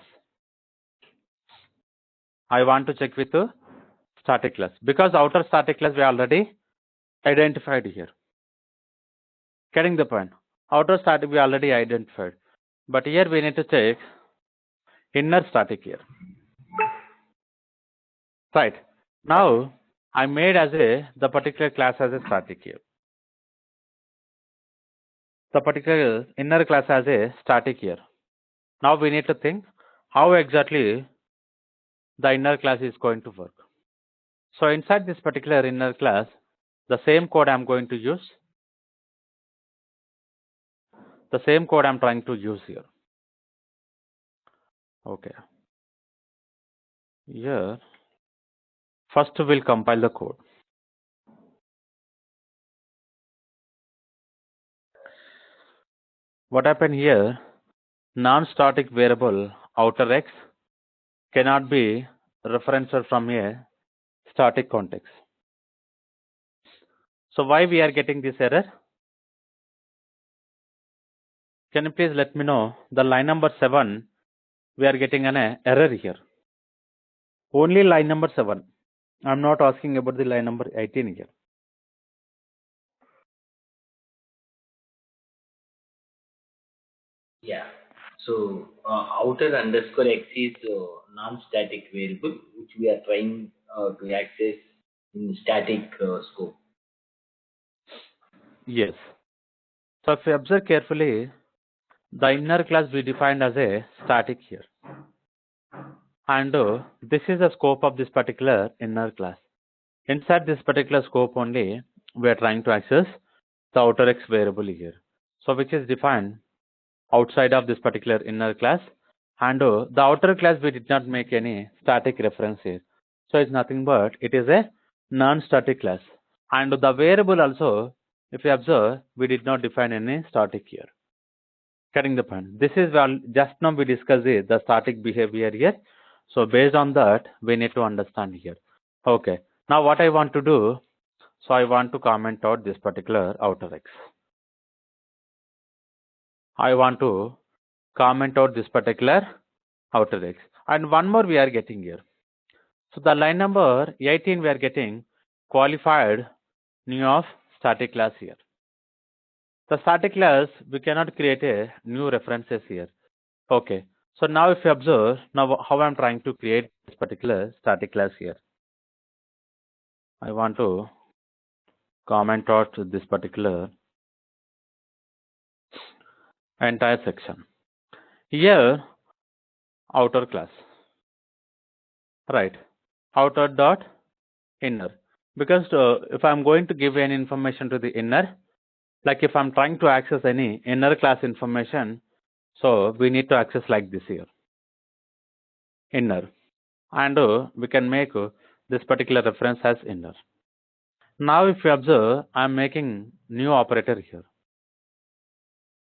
I want to check with static class because outer static class we already identified here. Getting the point? Outer static we already identified, but here we need to check inner static here. Right. Now I made as the particular class as a static here. The particular inner class as a static here. Now we need to think how exactly the inner class is going to work. So inside this particular inner class, the same code I'm going to use. The same code I'm trying to use here. Okay. Here, first we'll compile the code. What happened here? Non-static variable outer x cannot be referenced from a static context. So why we are getting this error? Can you please let me know? The line number 7, we are getting an error here. Only line number 7. I'm not asking about the line number 18 here. Yeah. So outer underscore x is non-static variable which we are trying to access in static scope. Yes. So if you observe carefully, the inner class we defined as a static here. And this is the scope of this particular inner class. Inside this particular scope only, we are trying to access the outer x variable here. So which is defined outside of this particular inner class. And the outer class we did not make any static reference here. So it's nothing but it is a non-static class. And the variable also, if you observe, we did not define any static here. Getting the point? This is just now we discussed the static behavior here. So based on that, we need to understand here. Okay. Now what I want to do, so I want to comment out this particular outer x. I want to comment out this particular outer X. And one more we are getting here. So the line number 18 we are getting qualified new of static class here. The static class, we cannot create a new references here. Okay. So now if you observe, now how I'm trying to create this particular static class here. I want to comment out this particular entire section. Here, outer class. Right. Outer dot inner. Because if I'm going to give any information to the inner, like if I'm trying to access any inner class information, so we need to access like this here. Inner. And we can make this particular reference as inner. Now if you observe, I'm making new operator here.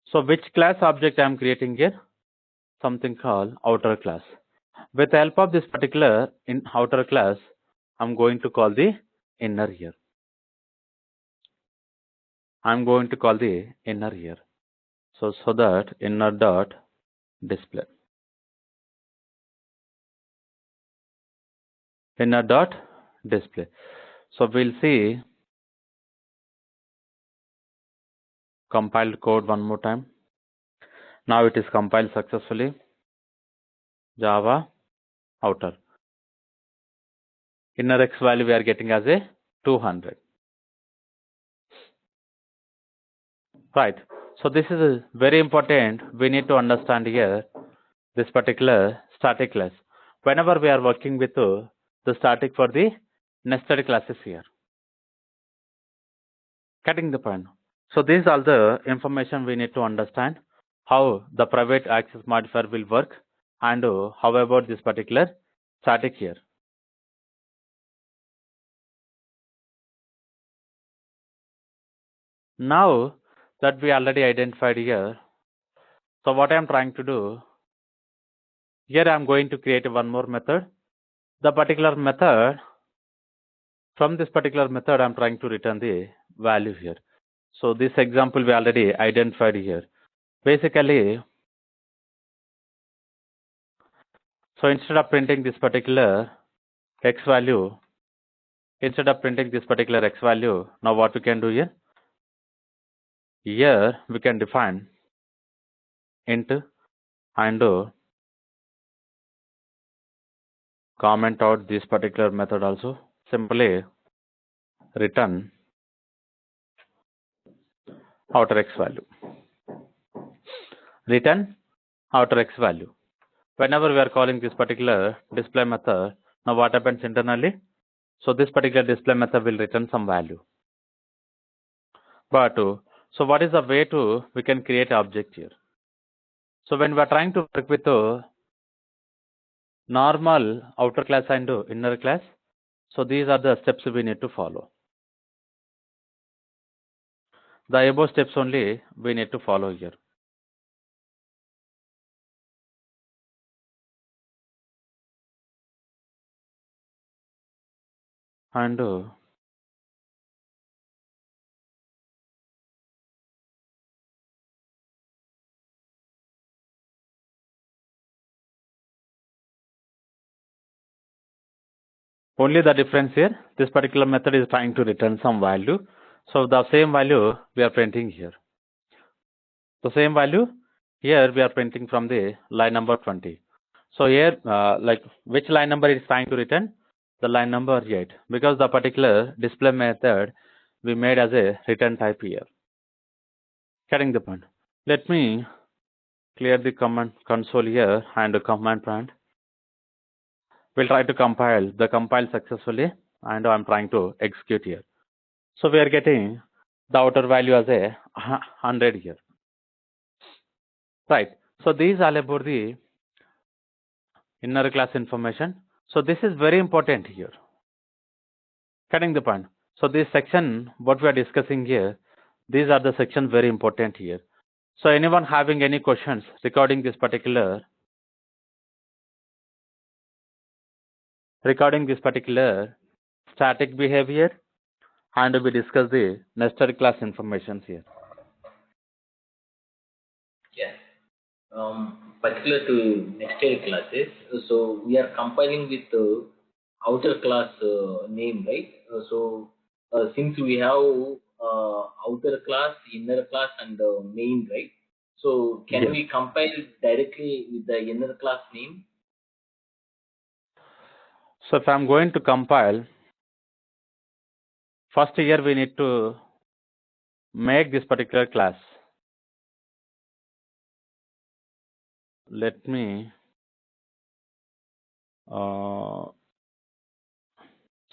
So which class object I'm creating here? Something called outer class. With the help of this particular outer class, I'm going to call the inner here. I'm going to call the inner here. So that inner dot display. Inner dot display. So we'll see compiled code one more time. Now it is compiled successfully. Java outer. Inner X value we are getting as a 200. Right. So this is very important. We need to understand here this particular static class. Whenever we are working with the static for the nested classes here. Getting the point. So these are the information we need to understand how the private access modifier will work and how about this particular static here. Now that we already identified here, so what I am trying to do, here I am going to create one more method. The particular method, from this particular method I am trying to return the value here. So this example we already identified here. Basically, so instead of printing this particular X value, instead of printing this particular X value, now what we can do here? Here we can define int and comment out this particular method also. Simply return outer X value. Return outer X value. Whenever we are calling this particular display method, now what happens internally? So this particular display method will return some value. But so what is the way to we can create an object here? So when we are trying to work with normal outer class and inner class, so these are the steps we need to follow. The above steps only we need to follow here. And only the difference here, this particular method is trying to return some value. So the same value we are printing here. The same value here we are printing from the line number 20. So here, like which line number it is trying to return? The line number 8, because the particular display method we made as a return type here. Getting the point. Let me clear the command console here and the command prompt. We'll try to compile successfully, and I'm trying to execute here. So we are getting the outer value as a 100 here. Right. So these are about the inner class information. So this is very important here. Getting the point. So this section, what we are discussing here, these are the sections very important here. So anyone having any questions regarding this particular static behavior, and we discuss the nested class informations here. Yeah. particular to nested classes. So we are compiling with outer class name, right? Since we have outer class, inner class, and main, right? So can Yes. we compile directly with the inner class name? So if I'm going to compile, first here we need to make this particular class. Let me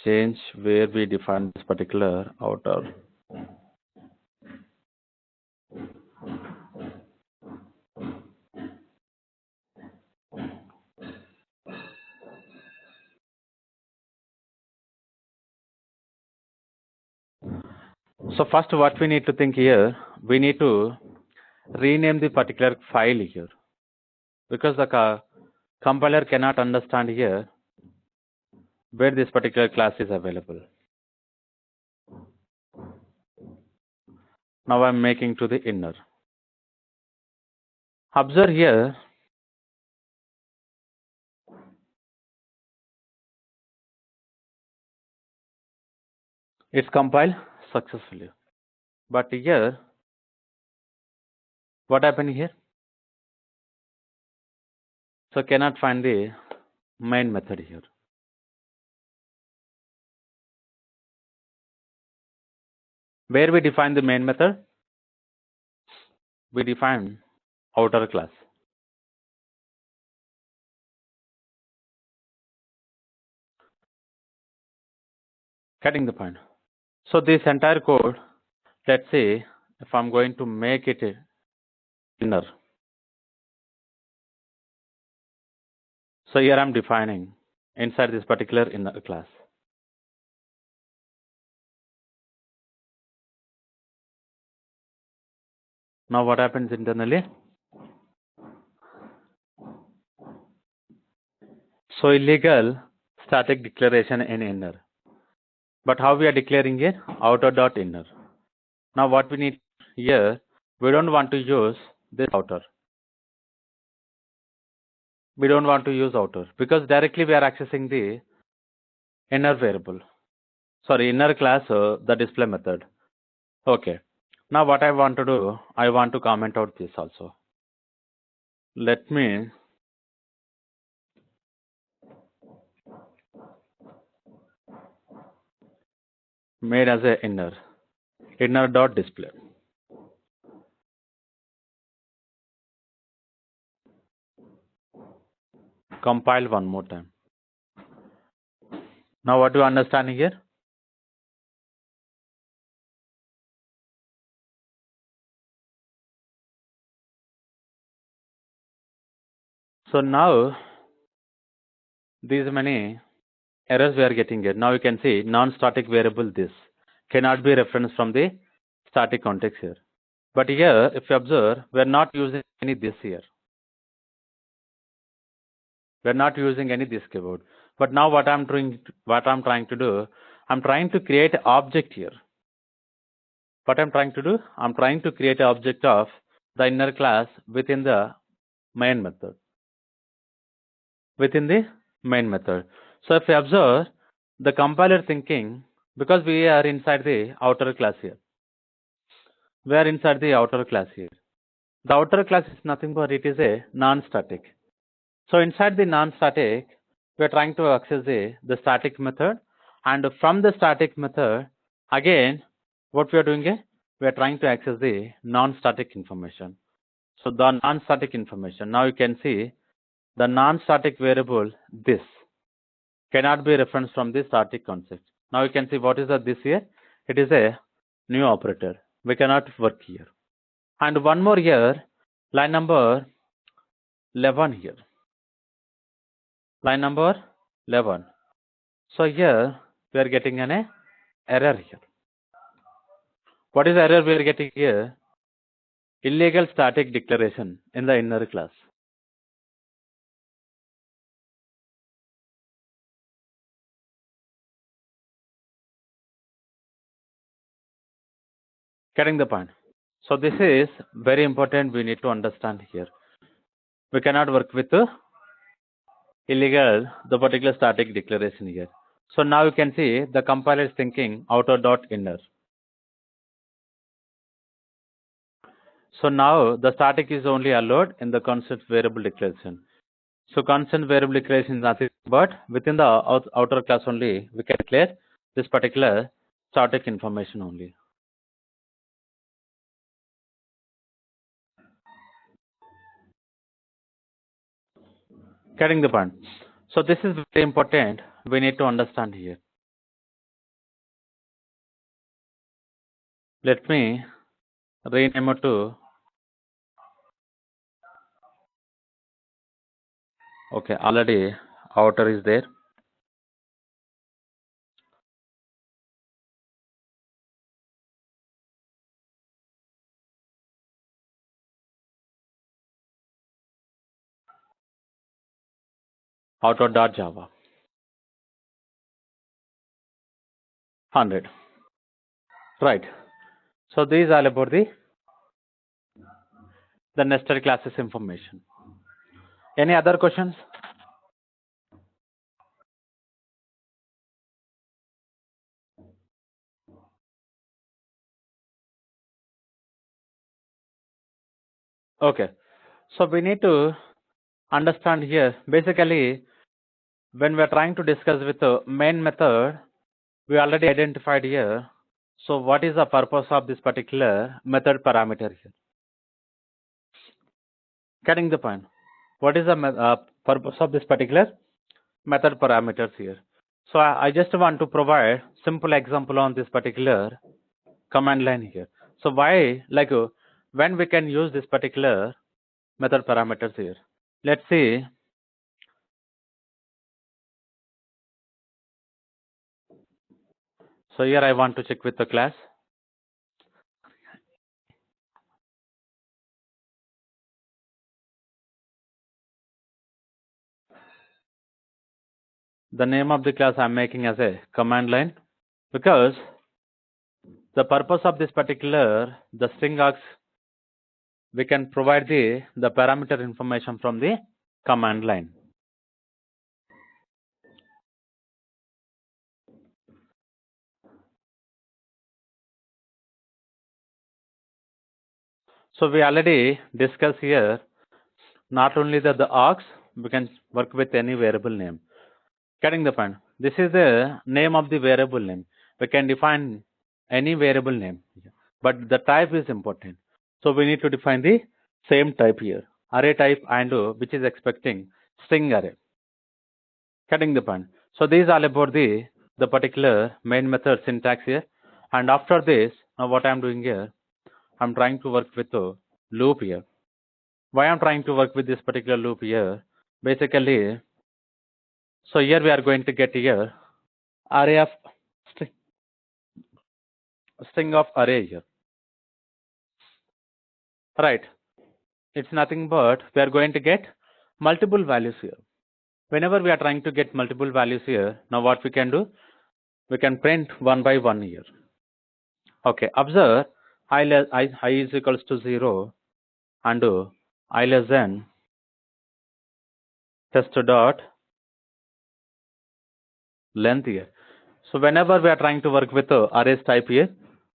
change where we define this particular outer. So first what we need to think here, we need to rename the particular file here, because the compiler cannot understand here where this particular class is available. Now I'm making to the inner. Observe here, it's compiled successfully. But here, what happened here? So cannot find the main method here. Where we define the main method? We define outer class. Getting the point. So this entire code, let's say if I'm going to make it inner. So here I'm defining inside this particular inner class. Now what happens internally? So illegal static declaration in inner. But how we are declaring it? Outer dot inner. Now what we need here, we don't want to use this outer. We don't want to use outer because directly we are accessing the inner variable. Sorry, inner class, the display method. Okay. Now what I want to do, I want to comment out this also. Let me made as a inner dot display. Compile one more time. Now what do you understand here? So now these many errors we are getting here. Now you can see non-static variable this cannot be referenced from the static context here. But here, if you observe, we are not using any this here. We are not using any this keyword. But now what I'm trying to do, I'm trying to create an object here. What I'm trying to do, I'm trying to create an object of the inner class within the main method. Within the main method. So if you observe, the compiler thinking, because we are inside the outer class here. We are inside the outer class here. The outer class is nothing but it is a non-static. So inside the non-static, we are trying to access the static method, and from the static method, again, what we are doing is we are trying to access the non-static information. So the non-static information. Now you can see the non-static variable this cannot be referenced from the static concept. Now you can see what is the this here. It is a new operator. We cannot work here. And one more here, line number 11 here. Line number 11. So here we are getting an error here. What is the error we are getting here? Illegal static declaration in the inner class. Getting the point. So this is very important we need to understand here. we cannot work with illegal, the particular static declaration here. So now you can see the compiler is thinking outer dot inner. So now the static is only allowed in the constant variable declaration. So constant variable declaration is nothing but within the outer class only we can declare this particular static information only. Getting the point. So this is very important. We need to understand here. Let me rename it to, okay, already outer is there. Outer.java 100. Right. So these are about the nested classes information. Any other questions? Okay. So we need to understand here, basically, when we are trying to discuss with the main method, we already identified here. So what is the purpose of this particular method parameter here? Getting the point. What is the purpose of this particular method parameters here? So I just want to provide simple example on this particular command line here. So why, like, when we can use this particular method parameters here? Let's see. So here I want to check with the class. The name of the class I'm making as a command line, because the purpose of this particular, the string args, we can provide the parameter information from the command line. So we already discussed here, not only the args, we can work with any variable name. Getting the point. This is the name of the variable name. We can define any variable name, but the type is important. So we need to define the same type here, array type, and which is expecting string array. Getting the point. So these are about the particular main method syntax here. And after this, now what I'm doing here, I'm trying to work with a loop here. Why I'm trying to work with this particular loop here? Basically, so here we are going to get here array of string of array here. Right. It's nothing but we are going to get multiple values here. Whenever we are trying to get multiple values here, now what we can do? We can print one by one here. Okay. Observe I is equals to 0 and I less than test dot length here. So whenever we are trying to work with arrays type here,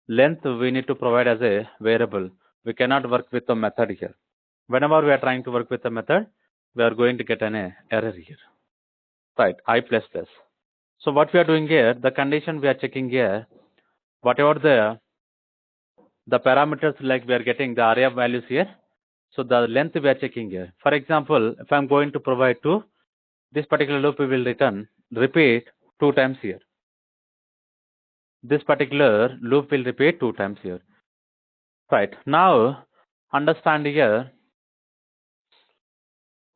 length we need to provide as a variable. We cannot work with a method here. Whenever we are trying to work with a method, we are going to get an error here. Right, I plus plus. So what we are doing here, the condition we are checking here, whatever the parameters, like we are getting the array of values here. So the length we are checking here. For example, if I'm going to provide 2, this particular loop we will repeat 2 times here. This particular loop will repeat 2 times here. Right, now understand here,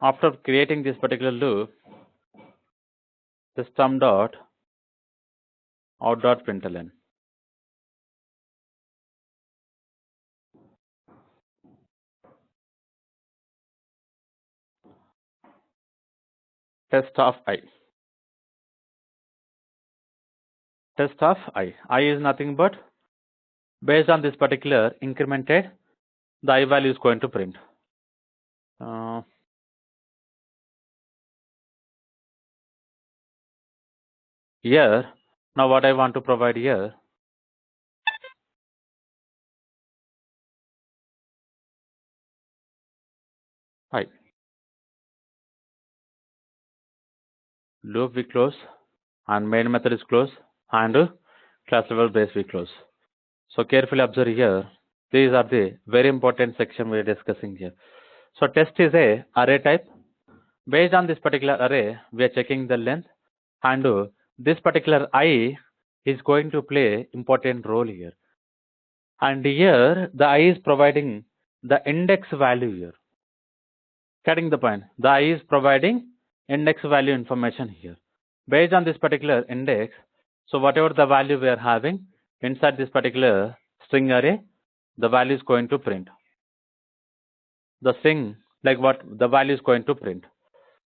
after creating this particular loop, system dot out dot println. Test of I. Test of I. I is nothing but based on this particular incremented, the I value is going to print. Here, now what I want to provide here, right, loop we close, and main method is close, and class level base we close. So carefully observe here. These are the very important section we are discussing here. So test is a array type. Based on this particular array, we are checking the length, and this particular I is going to play important role here. And here the I is providing the index value here. Getting the point? The I is providing index value information here. Based on this particular index, so whatever the value we are having inside this particular string array, the value is going to print. The string, like what the value is going to print.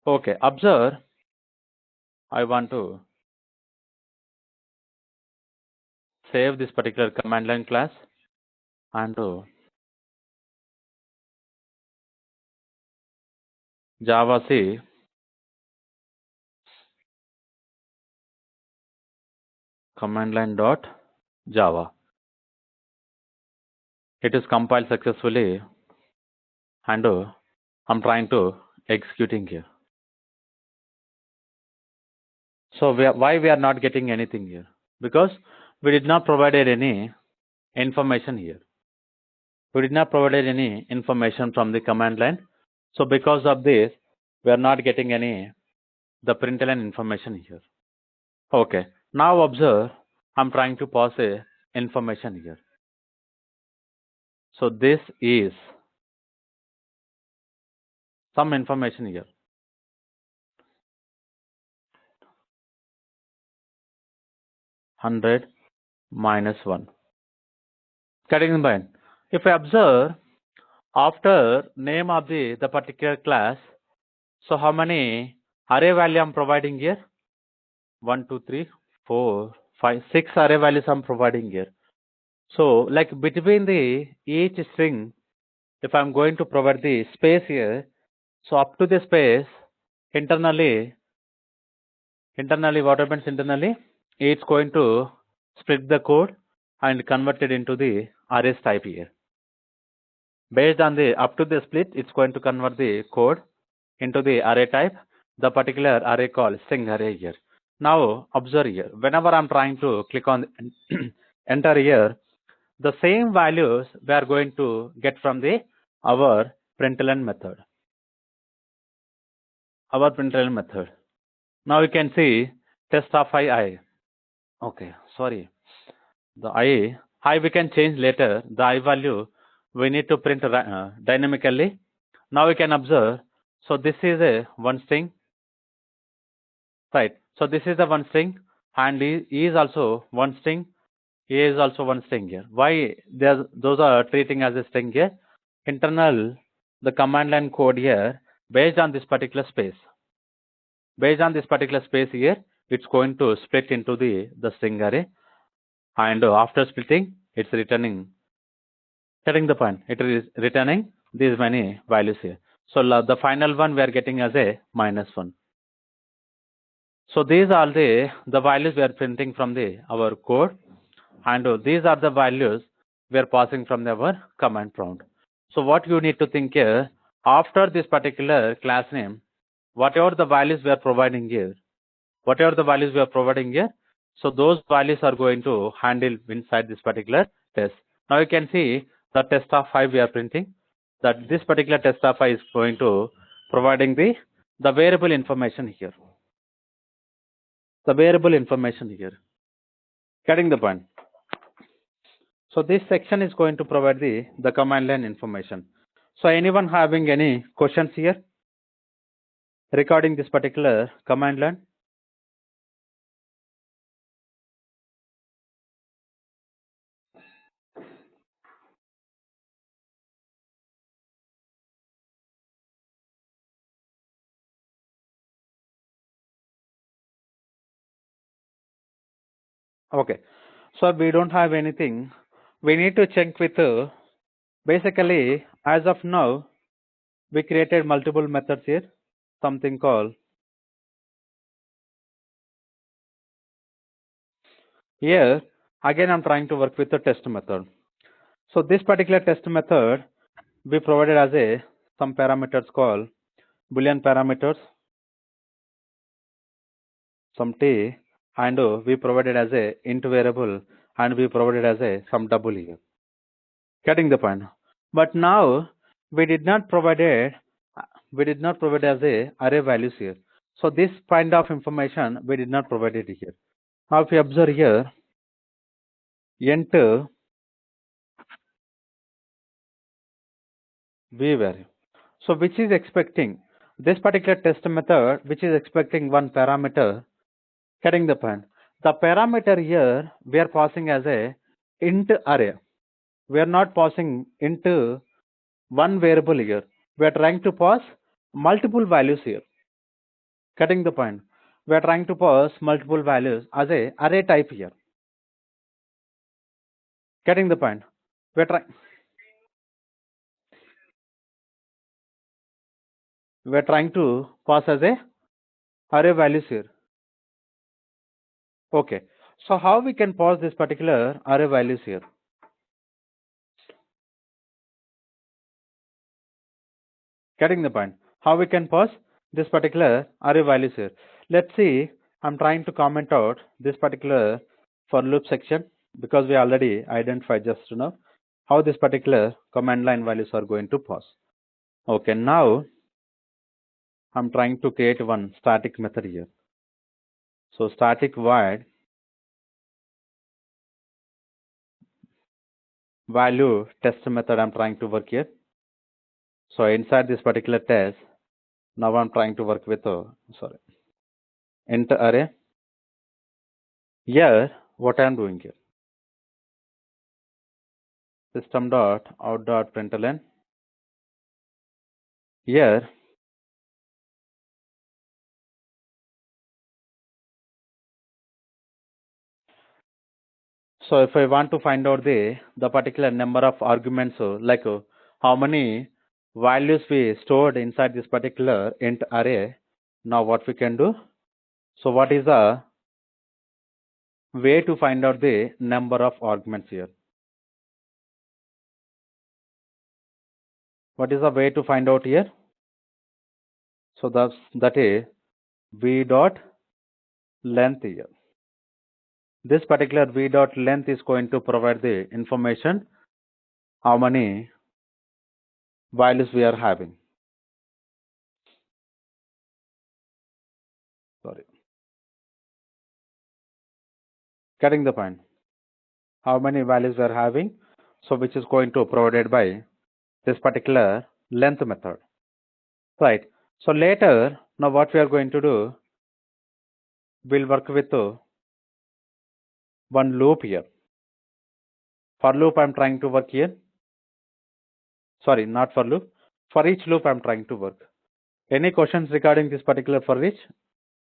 Okay, observe. I want to save this particular command line class and to Java C command line dot Java. It is compiled successfully, and I'm trying to executing here. So why we are not getting anything here? Because we did not provided any information here. We did not provided any information from the command line. So because of this, we are not getting any the println information here. Okay. Now observe, I'm trying to pass a information here. So this is some information here. 100 minus 1. Getting in mind. If I observe after name of the particular class, so how many array value I'm providing here? 1, 2, 3, 4, 5, 6 array values I'm providing here. So like between the each string, if I'm going to provide the space here, so up to the space, internally what happens internally? It's going to split the code and convert it into the arrays type here. Based on the up to the split, it's going to convert the code into the array type, the particular array called string array here. Now observe here, whenever I'm trying to click on enter here, the same values we are going to get from the our println method. Our println method. Now you can see test of I. Okay, sorry. The I we can change later. The I value we need to print dynamically. Now we can observe. So this is a one string, right? So this is the one string, and E is also one string. A is also one string here. Why those are treating as a string here? Internal the command line code here based on this particular space. Based on this particular space here, it's going to split into the string array, and after splitting, it's returning. Getting the point? It is returning these many values here. So the final one we are getting as a -1. So these are the values we are printing from our code, and these are the values we are passing from our command prompt. So what you need to think here, after this particular class name, whatever the values we are providing here, so those values are going to handle inside this particular test. Now you can see the test of 5 we are printing, that this particular test of 5 is going to providing the variable information here. The variable information here. Getting the point? So this section is going to provide the command line information. So anyone having any questions here regarding this particular command line? Okay, so we don't have anything. We need to check with basically as of now we created multiple methods here, something called Here, again I'm trying to work with the test method. So this particular test method, we provided as a some parameters called Boolean parameters, some t, and we provided as a int variable, and we provided as a some double here. Getting the point? But now we did not provide as a array values here. So this kind of information we did not provide it here. Now if you observe here, int v value. So which is expecting this particular test method, which is expecting one parameter. Getting the point? The parameter here we are passing as a int array. We are not passing into one variable here. We are trying to pass multiple values here. Getting the point? We are trying to pass multiple values as a array type here. Getting the point? We are trying to pass as a array values here. Okay. So how we can pass this particular array values here? Getting the point? How we can pass this particular array values here? Let's see. I'm trying to comment out this particular for loop section because we already identified just now how this particular command line values are going to pass. Okay, now I'm trying to create one static method here. So static void value test method I'm trying to work here. So inside this particular test, now I'm trying to work with int array. Here, what I'm doing here, system dot out dot println. Here, so if I want to find out the particular number of arguments, like how many values we stored inside this particular int array, now what we can do? So what is the way to find out the number of arguments here? What is the way to find out here? So that is v dot length here. This particular v dot length is going to provide the information how many values we are having. Sorry. Getting the point? How many values we are having? So which is going to provided by this particular length method. Right. So later, now what we are going to do, we'll work with one loop here. For loop I'm trying to work here. Sorry, not for loop. For each loop I'm trying to work. Any questions regarding this particular for each?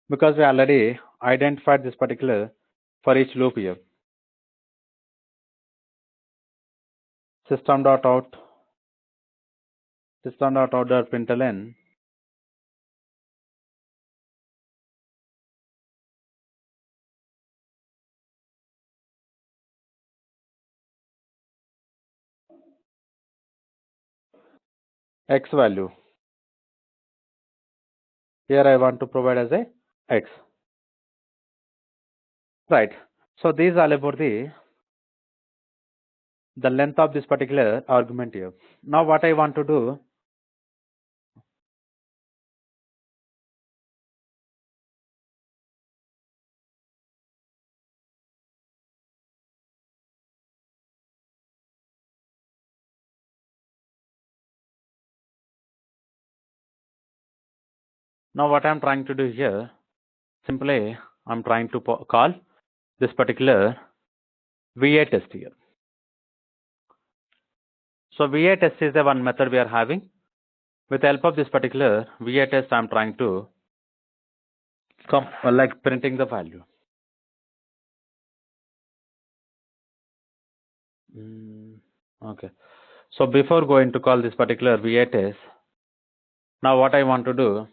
Because we already identified this particular for each loop here. System dot out dot println x value. Here I want to provide as a x. Right. So these are about the length of this particular argument here. Now what I want to do, now what I'm trying to do here, simply I'm trying to call this particular VA test here. So VA test is the one method we are having. With the help of this particular VA test, I'm trying to like printing the value. Okay. So before going to call this particular VA test, now what I want to do,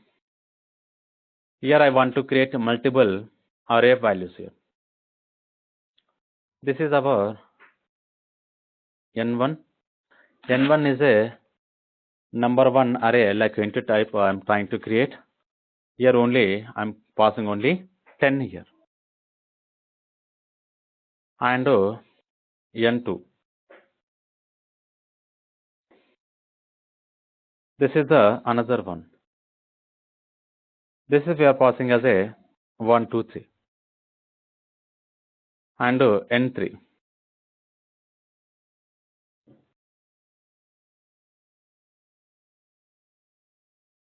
here I want to create multiple array values here. this is our N1. N1 is a number one array like int type I'm trying to create. Here only I'm passing only 10 here. And N2. This is the another one. This is we are passing as a 1, 2, 3. And N3.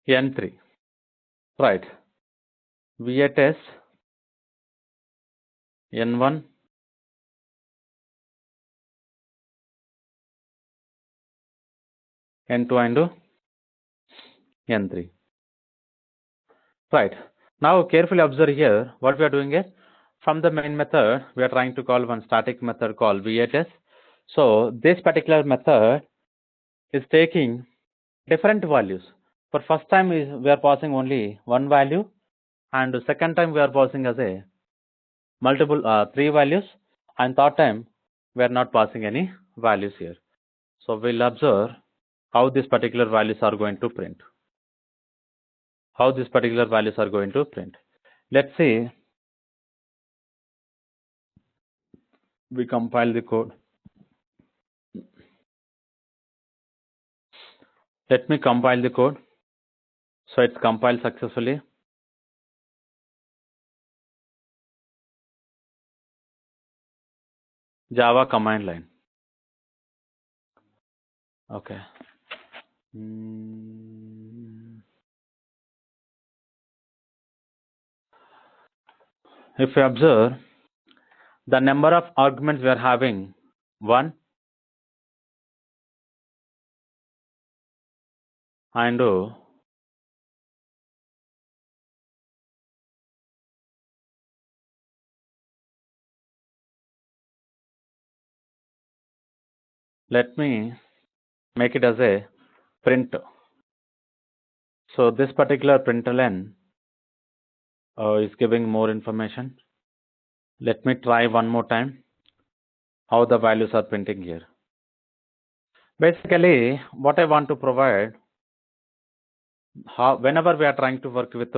N3. Right. VA test N1. N2 and N3. Right. Now carefully observe here what we are doing is from the main method we are trying to call one static method called VATest. So this particular method is taking different values. For first time is we are passing only one value, and the second time we are passing as a multiple 3 values, and third time we are not passing any values here. So we'll observe how these particular values are going to print. How these particular values are going to print. Let's see. We compile the code. Let me compile the code. So it's compiled successfully. Java command line. Okay. If you observe, the number of arguments we are having 1, and let me make it as a print. So this particular println is giving more information. Let me try one more time how the values are printing here. Basically, what I want to provide, whenever we are trying to work with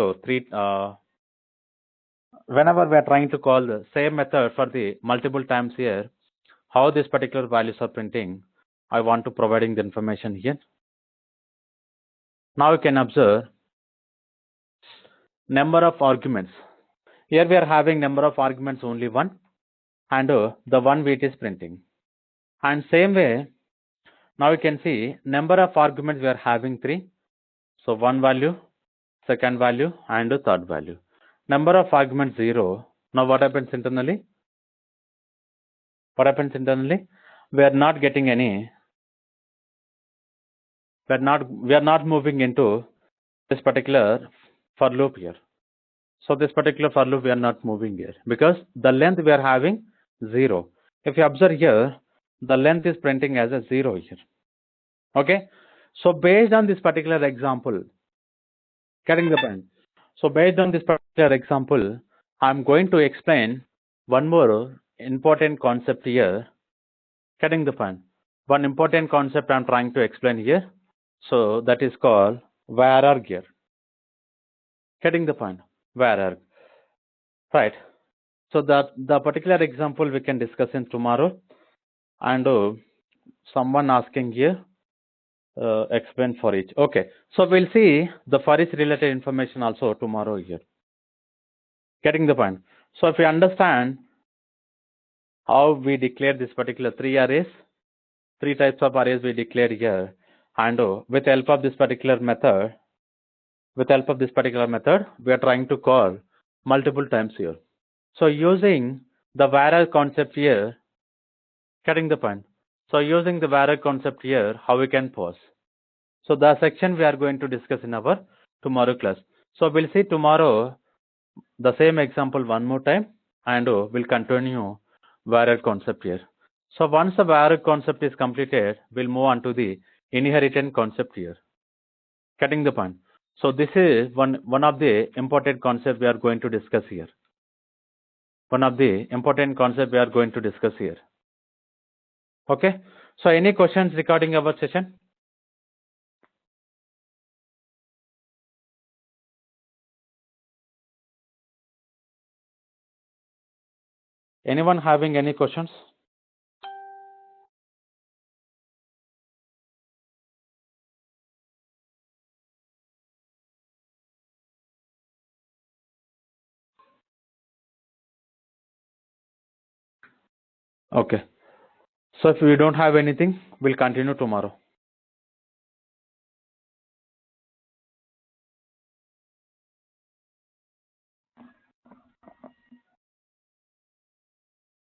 whenever we are trying to call the same method for the multiple times here, how these particular values are printing, I want to providing the information here. Now you can observe number of arguments. Here we are having number of arguments only 1, and the one it is printing. And same way, now you can see number of arguments we are having 3. So one value, second value, and third value. Number of arguments 0. Now what happens internally? What happens internally? We are not getting any. We are not moving into this particular for loop here. So this particular for loop we are not moving here because the length we are having 0. If you observe here, the length is printing as a 0 here. Okay. So based on this particular example, getting the point. So based on this particular example, I'm going to explain one more important concept here. Getting the point. One important concept I'm trying to explain here. So that is called vararg here. Getting the point. Vararg. Right. So the particular example we can discuss in tomorrow. And someone asking here, explain for each. Okay. So we'll see the for each related information also tomorrow here. Getting the point. So if you understand how we declare this particular 3 arrays, 3 types of arrays we declared here, and with help of this particular method, we are trying to call multiple times here. So using the vararg concept here, getting the point. So using the vararg concept here, how we can pause. So the section we are going to discuss in our tomorrow class. So we'll see tomorrow the same example one more time, and we'll continue vararg concept here. So once the vararg concept is completed, we'll move on to the inheritance concept here. Getting the point. So this is one of the important concepts we are going to discuss here. one of the important concepts we are going to discuss here. Okay. So any questions regarding our session? Anyone having any questions? Okay. So if we don't have anything, we'll continue tomorrow.